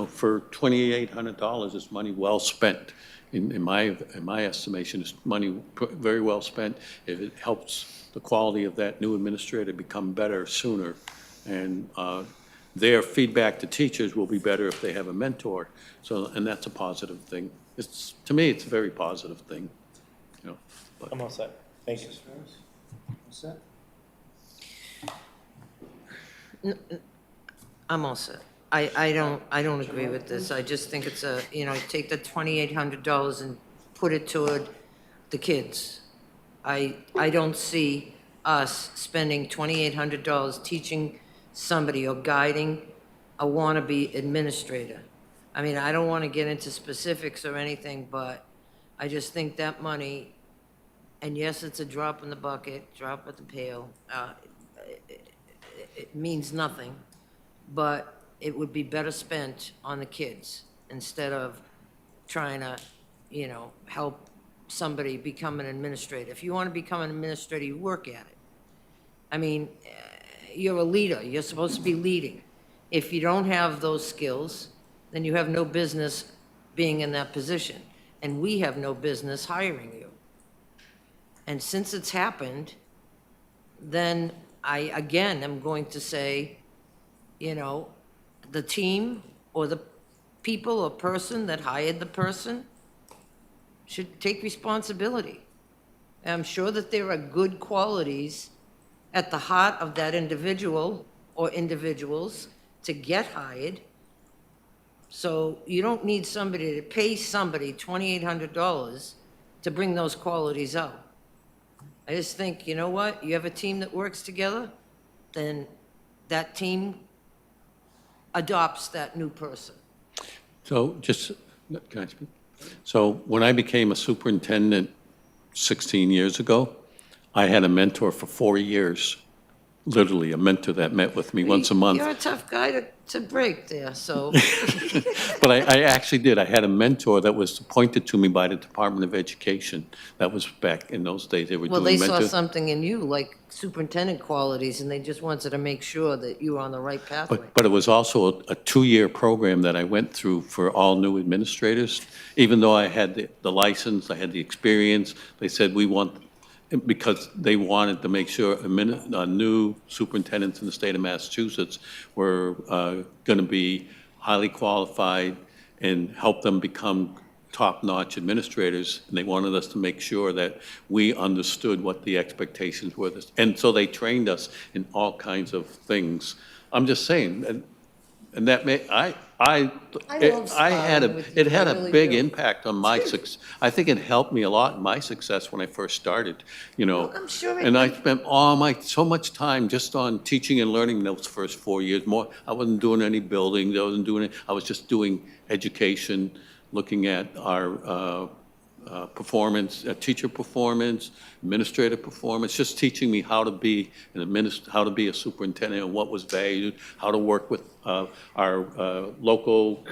Speaker 8: For $2,800, it's money well spent. In my estimation, it's money very well spent if it helps the quality of that new administrator become better sooner. And their feedback to teachers will be better if they have a mentor. And that's a positive thing. To me, it's a very positive thing. But.
Speaker 7: I'm all set. Thank you.
Speaker 1: All set?
Speaker 2: I'm all set. I don't agree with this. I just think it's a, take the $2,800 and put it toward the kids. I don't see us spending $2,800 teaching somebody or guiding a wannabe administrator. I mean, I don't want to get into specifics or anything, but I just think that money, and yes, it's a drop in the bucket, drop at the pail, it means nothing, but it would be better spent on the kids instead of trying to, help somebody become an administrator. If you want to become an administrator, you work at it. I mean, you're a leader. You're supposed to be leading. If you don't have those skills, then you have no business being in that position. And we have no business hiring you. And since it's happened, then I, again, am going to say, the team or the people or person that hired the person should take responsibility. And I'm sure that there are good qualities at the heart of that individual or individuals to get hired. So you don't need somebody to pay somebody $2,800 to bring those qualities out. I just think, you know what? You have a team that works together, then that team adopts that new person.
Speaker 8: So just, can I speak? So when I became a superintendent 16 years ago, I had a mentor for 4 years, literally a mentor that met with me once a month.
Speaker 2: You're a tough guy to break there, so.
Speaker 8: But I actually did. I had a mentor that was appointed to me by the Department of Education. That was back in those days. They were
Speaker 2: Well,
Speaker 8: doing
Speaker 2: they saw
Speaker 8: mentor.
Speaker 2: something in you, like superintendent qualities, and they just wanted to make sure that you were on the right pathway.
Speaker 8: But it was also a 2-year program that I went through for all new administrators. Even though I had the license, I had the experience, they said we want, because they wanted to make sure new superintendents in the state of Massachusetts were going to be highly qualified and help them become top-notch administrators, and they wanted us to make sure that we understood what the expectations were. And so they trained us in all kinds of things. I'm just saying, and that may,
Speaker 2: love sparring with
Speaker 8: it
Speaker 2: you,
Speaker 8: had
Speaker 2: I
Speaker 8: a
Speaker 2: really
Speaker 8: big
Speaker 2: do.
Speaker 8: impact on my success. I think it helped me a lot in my success when I first started,
Speaker 2: I'm sure it
Speaker 8: And I spent so much time just on teaching and learning those first 4 years. I wasn't doing any building, I was just doing education, looking at our performance, teacher performance, administrative performance, just teaching me how to be how to be a superintendent and what was valued, how to work with our local,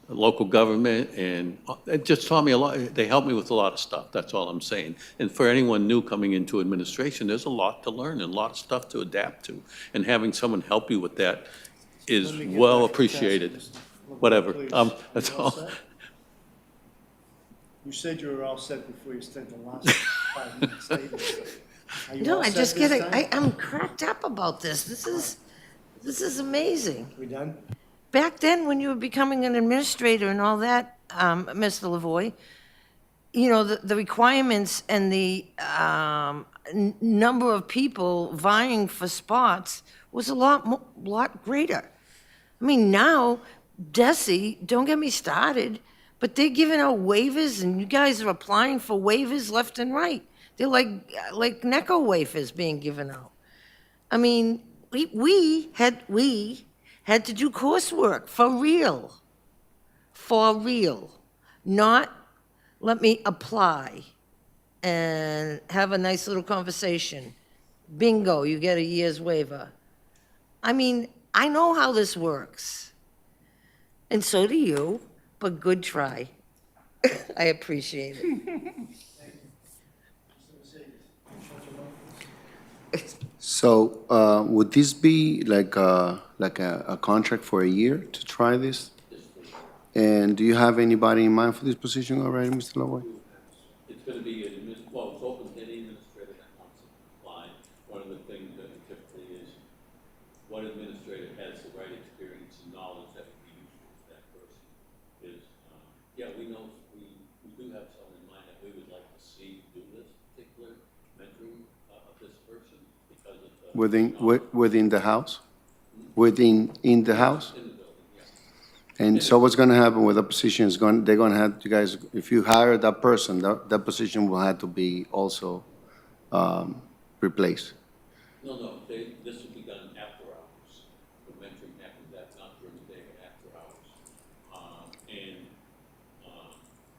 Speaker 8: local government, and it just taught me a lot. They helped me with a lot of stuff, that's all I'm saying. And for anyone new coming into administration, there's a lot to learn and a lot of stuff to adapt to. And having someone help you with that is
Speaker 1: Let me get
Speaker 8: well
Speaker 1: back to
Speaker 8: appreciated.
Speaker 1: task, Mr.
Speaker 8: Whatever,
Speaker 1: Please.
Speaker 8: that's
Speaker 1: You all
Speaker 8: all.
Speaker 1: set? You said you were all set before you spent the last 5 minutes stating so. Are you
Speaker 2: No,
Speaker 1: all
Speaker 2: I
Speaker 1: set
Speaker 2: just
Speaker 1: this
Speaker 2: get
Speaker 1: time?
Speaker 2: I'm cracked up about this. This is amazing.
Speaker 1: We done?
Speaker 2: Back then, when you were becoming an administrator and all that, Mr. Lavoy, the requirements and the number of people vying for spots was a lot greater. I mean, now, DESE, don't get me started, but they're giving out waivers, and you guys are applying for waivers left and right. They're like NECO waivers being given out. I mean, we had to do coursework for real, not let me apply and have a nice little conversation. Bingo, you get a year's waiver. I mean, I know how this works, and so do you, but good try. I appreciate it.
Speaker 15: So, would this be like a contract for a year to try this? And do you have anybody in mind for this position already, Mr. Lavoy?
Speaker 8: It's going to be, it's open to any administrator that wants to apply. One of the things that typically is, what administrator has the right experience and knowledge that would be useful to that person is, we know, we do have someone in mind that we would like to see do this particular mentoring of this person because of the.
Speaker 15: Within the house? in the house? And so what's gonna happen with the position is they're gonna have, you guys, if you hire that person, that position will have to be also, replaced.
Speaker 8: No, this will be done after hours. The mentoring happens, that's not during the day, but after hours.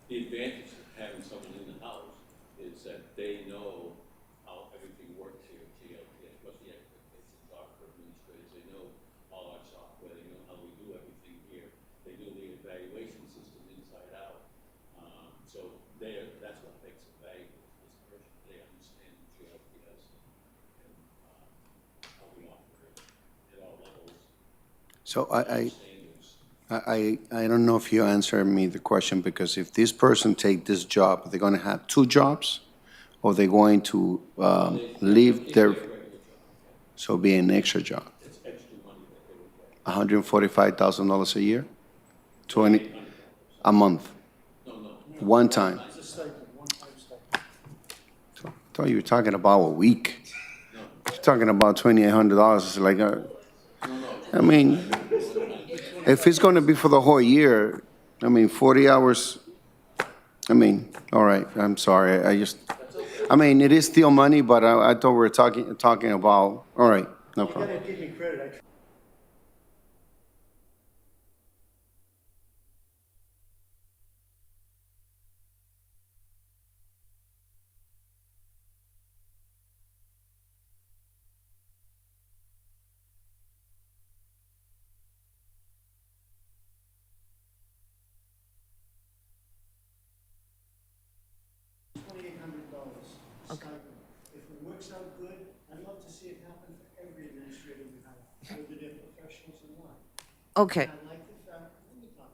Speaker 8: The advantage of having someone in the house is that they know how everything works here at GLPS, what the expectations are for administrators. They know all our software, they know how we do everything here. They know the evaluation system inside out. So that's what makes it valuable, is this person, they understand GLPS and how we operate at all levels.
Speaker 15: So
Speaker 8: Standards.
Speaker 15: I don't know if you answered me the question, because if this person take this job, they're gonna have two jobs? Or they're going to leave their, so be an extra job?
Speaker 8: It's extra money that they would get.
Speaker 15: $145,000 a year? 20, a month? One time?
Speaker 1: It's a stipend, one-time stipend.
Speaker 15: I thought you were talking about a week. You're talking about $2,800, it's like, I mean, if it's gonna be for the whole year, I mean, 40 hours, I mean, all right, I'm sorry, I mean, it is still money, but I thought we were talking about, all right, no
Speaker 1: You
Speaker 15: problem.
Speaker 1: gotta give me credit. $2,800.
Speaker 13: Okay.
Speaker 1: If it works out good, I'd love to see it happen for every administrator we hire, whether they're professionals or not.
Speaker 13: Okay,
Speaker 1: I like the fact, let me talk,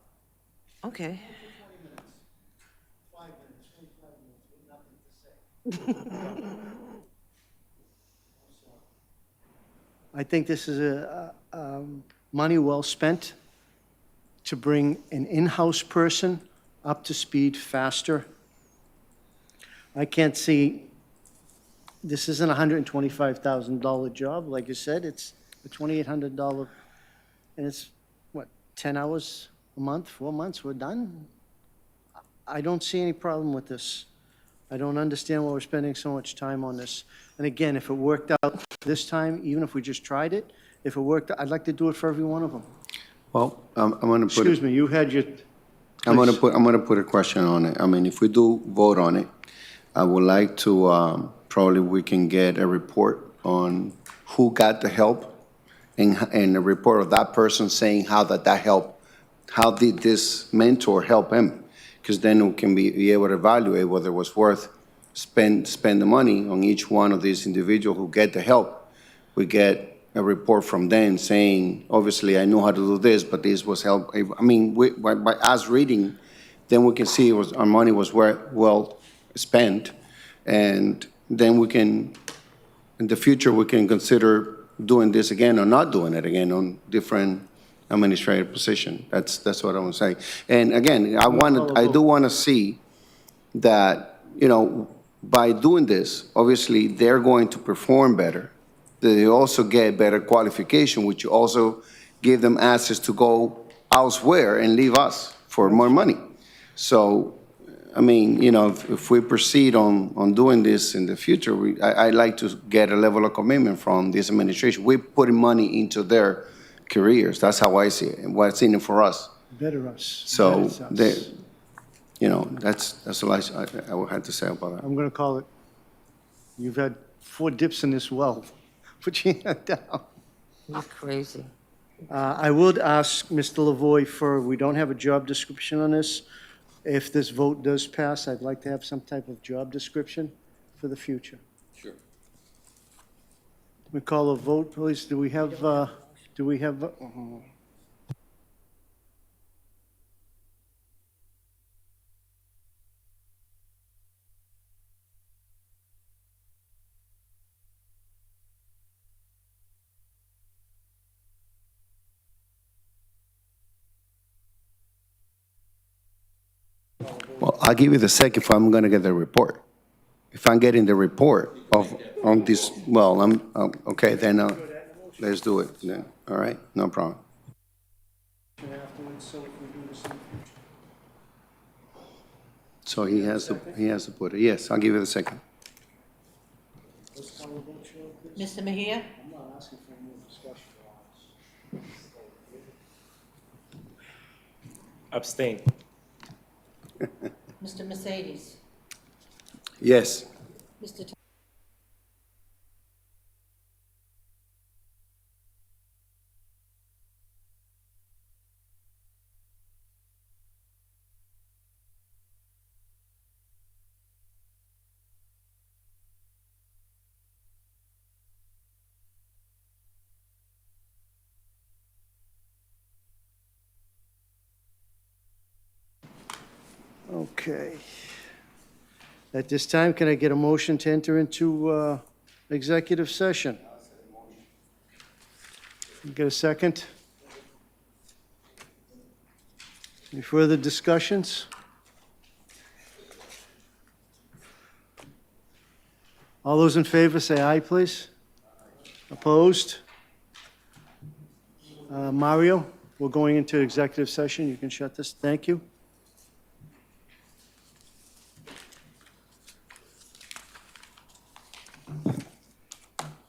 Speaker 13: okay.
Speaker 1: 20 minutes, 5 minutes, 25 minutes with nothing to say. I think this is money well spent to bring an in-house person up to speed faster. I can't see, this isn't a $125,000 job, like you said, it's a $2,800, and it's, what, 10 hours a month, 4 months, we're done? I don't see any problem with this. I don't understand why we're spending so much time on this. And again, if it worked out this time, even if we just tried it, if it worked, I'd like to do it for every one of them.
Speaker 15: Well, I'm gonna put.
Speaker 1: Excuse me, you had your,
Speaker 15: I'm gonna put a question on it. I mean, if we do vote on it, I would like to, probably we can get a report on who got the help and a report of that person saying how that helped, how did this mentor help him? Because then we can be able to evaluate whether it was worth spend the money on each one of these individuals who get the help. We get a report from them saying, obviously, I know how to do this, but this was help. I mean, by us reading, then we can see our money was well spent, and then we can, in the future, we can consider doing this again or not doing it again on different administrative position. That's what I want to say. And again, I do want to see that, you know, by doing this, obviously, they're going to perform better. They also get better qualification, which also give them access to go elsewhere and leave us for more money. So, I mean, you know, if we proceed on doing this in the future, I'd like to get a level of commitment from this administration. We're putting money into their careers. That's how I see it, and what's in it for us.
Speaker 1: better us.
Speaker 15: So,
Speaker 1: betters us.
Speaker 15: you know, that's all I would have to say about that.
Speaker 1: I'm going to call it, you've had 4 dips in this well. Put your hand down.
Speaker 13: You're crazy.
Speaker 1: I would ask Mr. Lavoy for, we don't have a job description on this. If this vote does pass, I'd like to have some type of job description for the future.
Speaker 8: Sure.
Speaker 1: We call a vote, please. Do we have,
Speaker 15: Well, I'll give you the second if I'm gonna get the report. If I'm getting the report on this, well, okay, then, let's do it then. All right, no problem.
Speaker 1: Afterwards, so if we do this in the future.
Speaker 15: So he has to put it. Yes, I'll give you the second.
Speaker 1: Let's call a vote, Cheryl, please.
Speaker 14: Mr. Mejia?
Speaker 1: I'm not asking for any more discussion on this.
Speaker 7: Abstain.
Speaker 14: Mr. Mercedes?
Speaker 15: Yes.
Speaker 14: Mr.
Speaker 1: Okay. At this time, can I get a motion to enter into executive session? Get a second? Any further discussions? All those in favor, say aye, please. Opposed? Mario, we're going into executive session. You can shut this. Thank you.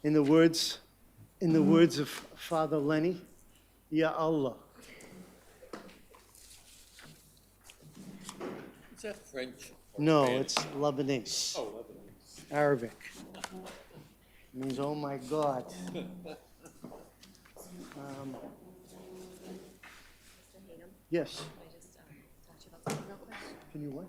Speaker 1: In the words of Father Lenny, Ya Allah.
Speaker 8: Is that French?
Speaker 1: No, it's Lebanese. Oh, Lebanese. Arabic. Means, oh my God. Yes. Can you what?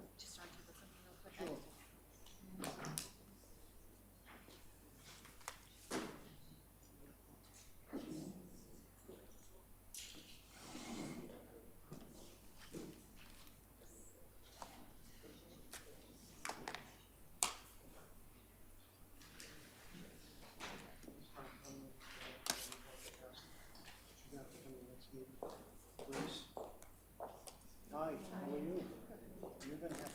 Speaker 1: Hi, how are you? You're gonna have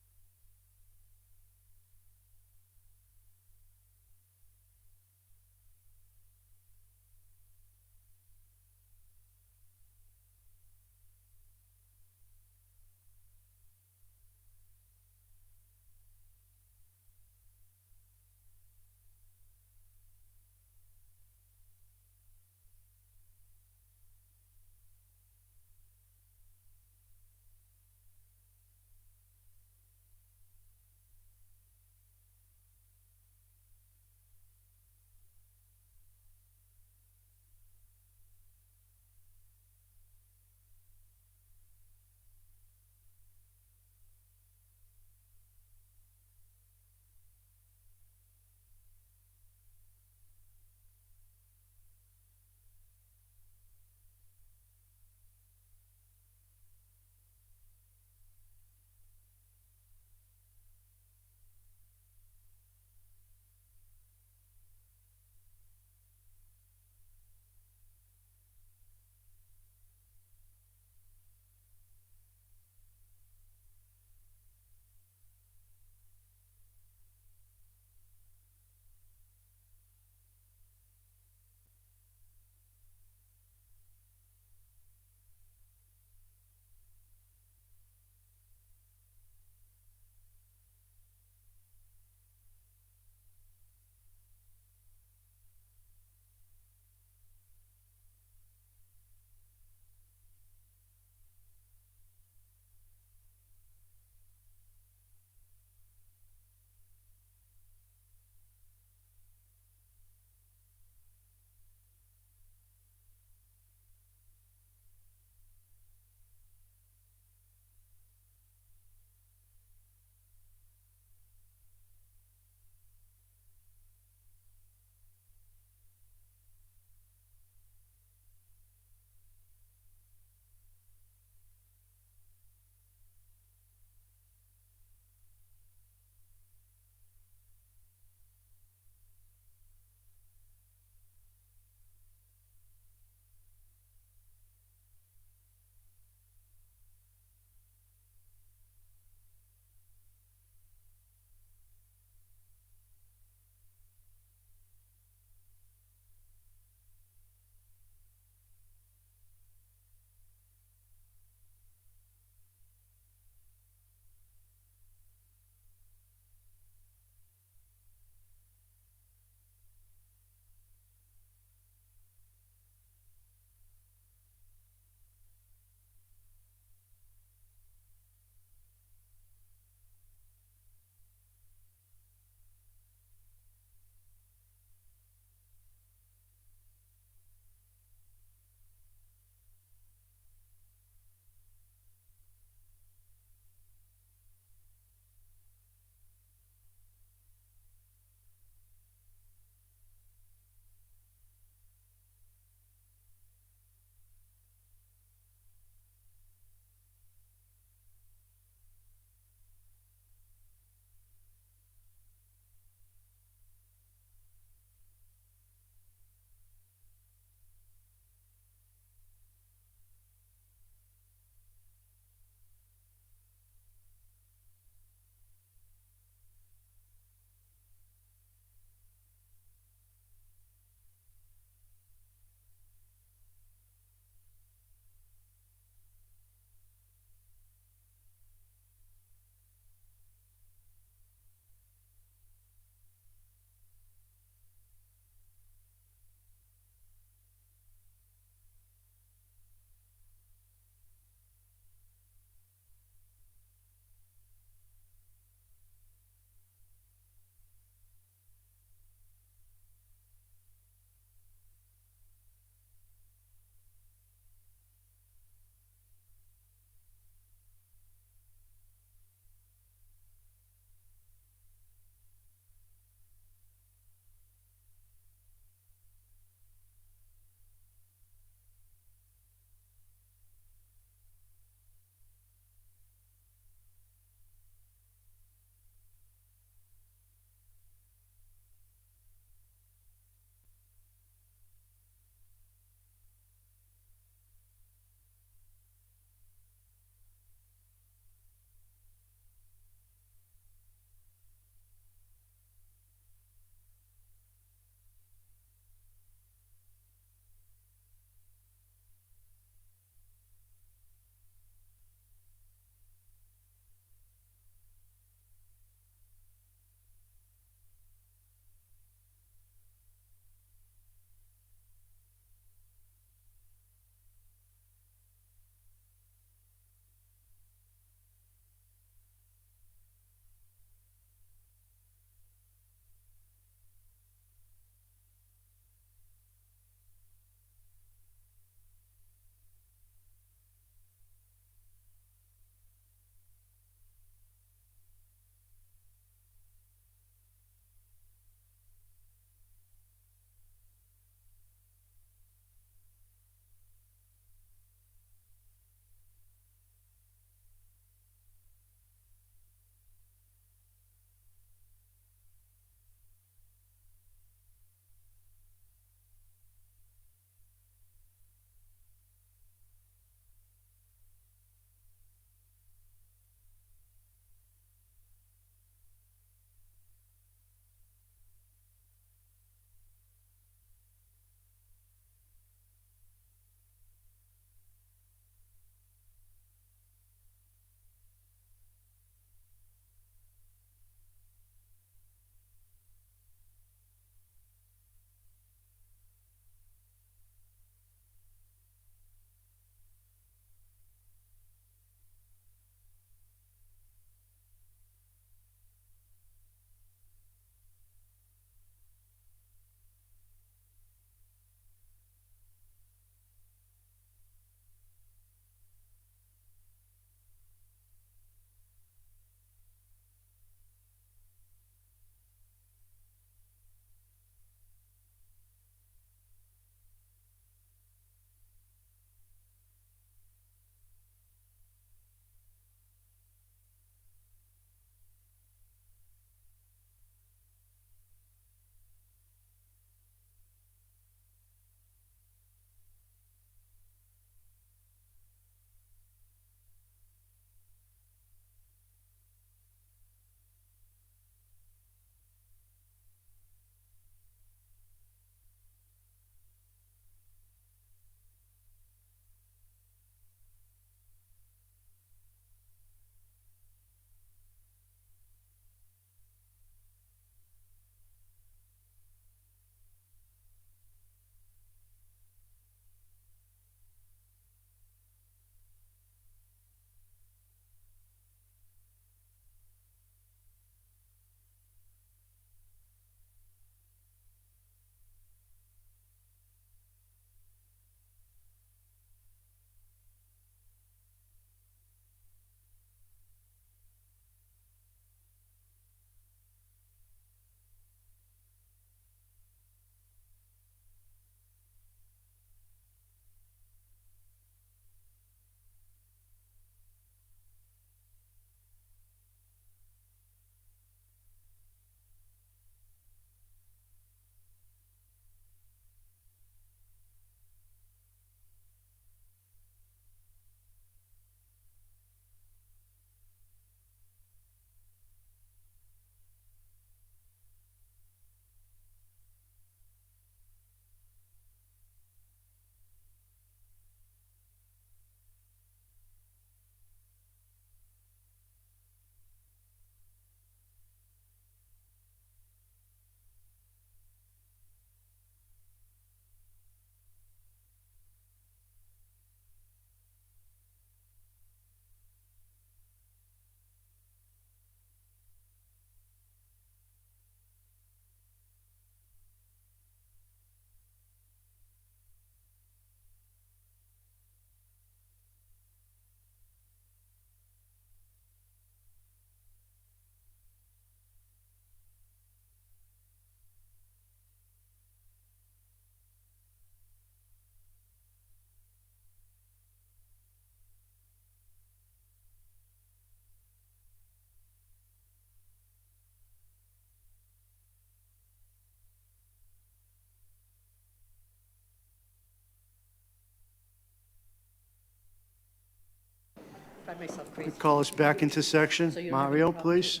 Speaker 14: drive myself crazy.
Speaker 1: Call us back into section.
Speaker 14: So you don't have any
Speaker 1: Mario,
Speaker 14: problem with
Speaker 1: please.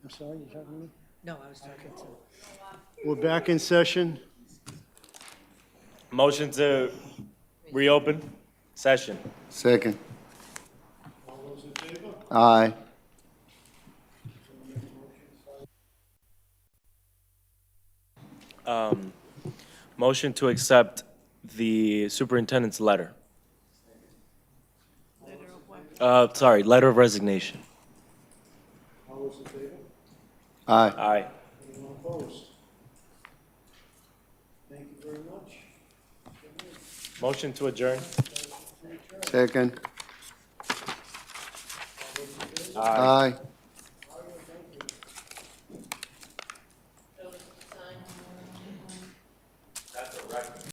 Speaker 1: I'm sorry, you talking to me?
Speaker 14: No, I was talking to.
Speaker 1: We're back in session.
Speaker 7: Motion to reopen session.
Speaker 15: Second. Aye.
Speaker 7: Motion to accept the superintendent's letter. Sorry, letter of resignation.
Speaker 15: Aye.
Speaker 7: Aye.
Speaker 1: Anyone opposed? Thank you very much.
Speaker 7: Motion to adjourn.
Speaker 15: Second. Aye.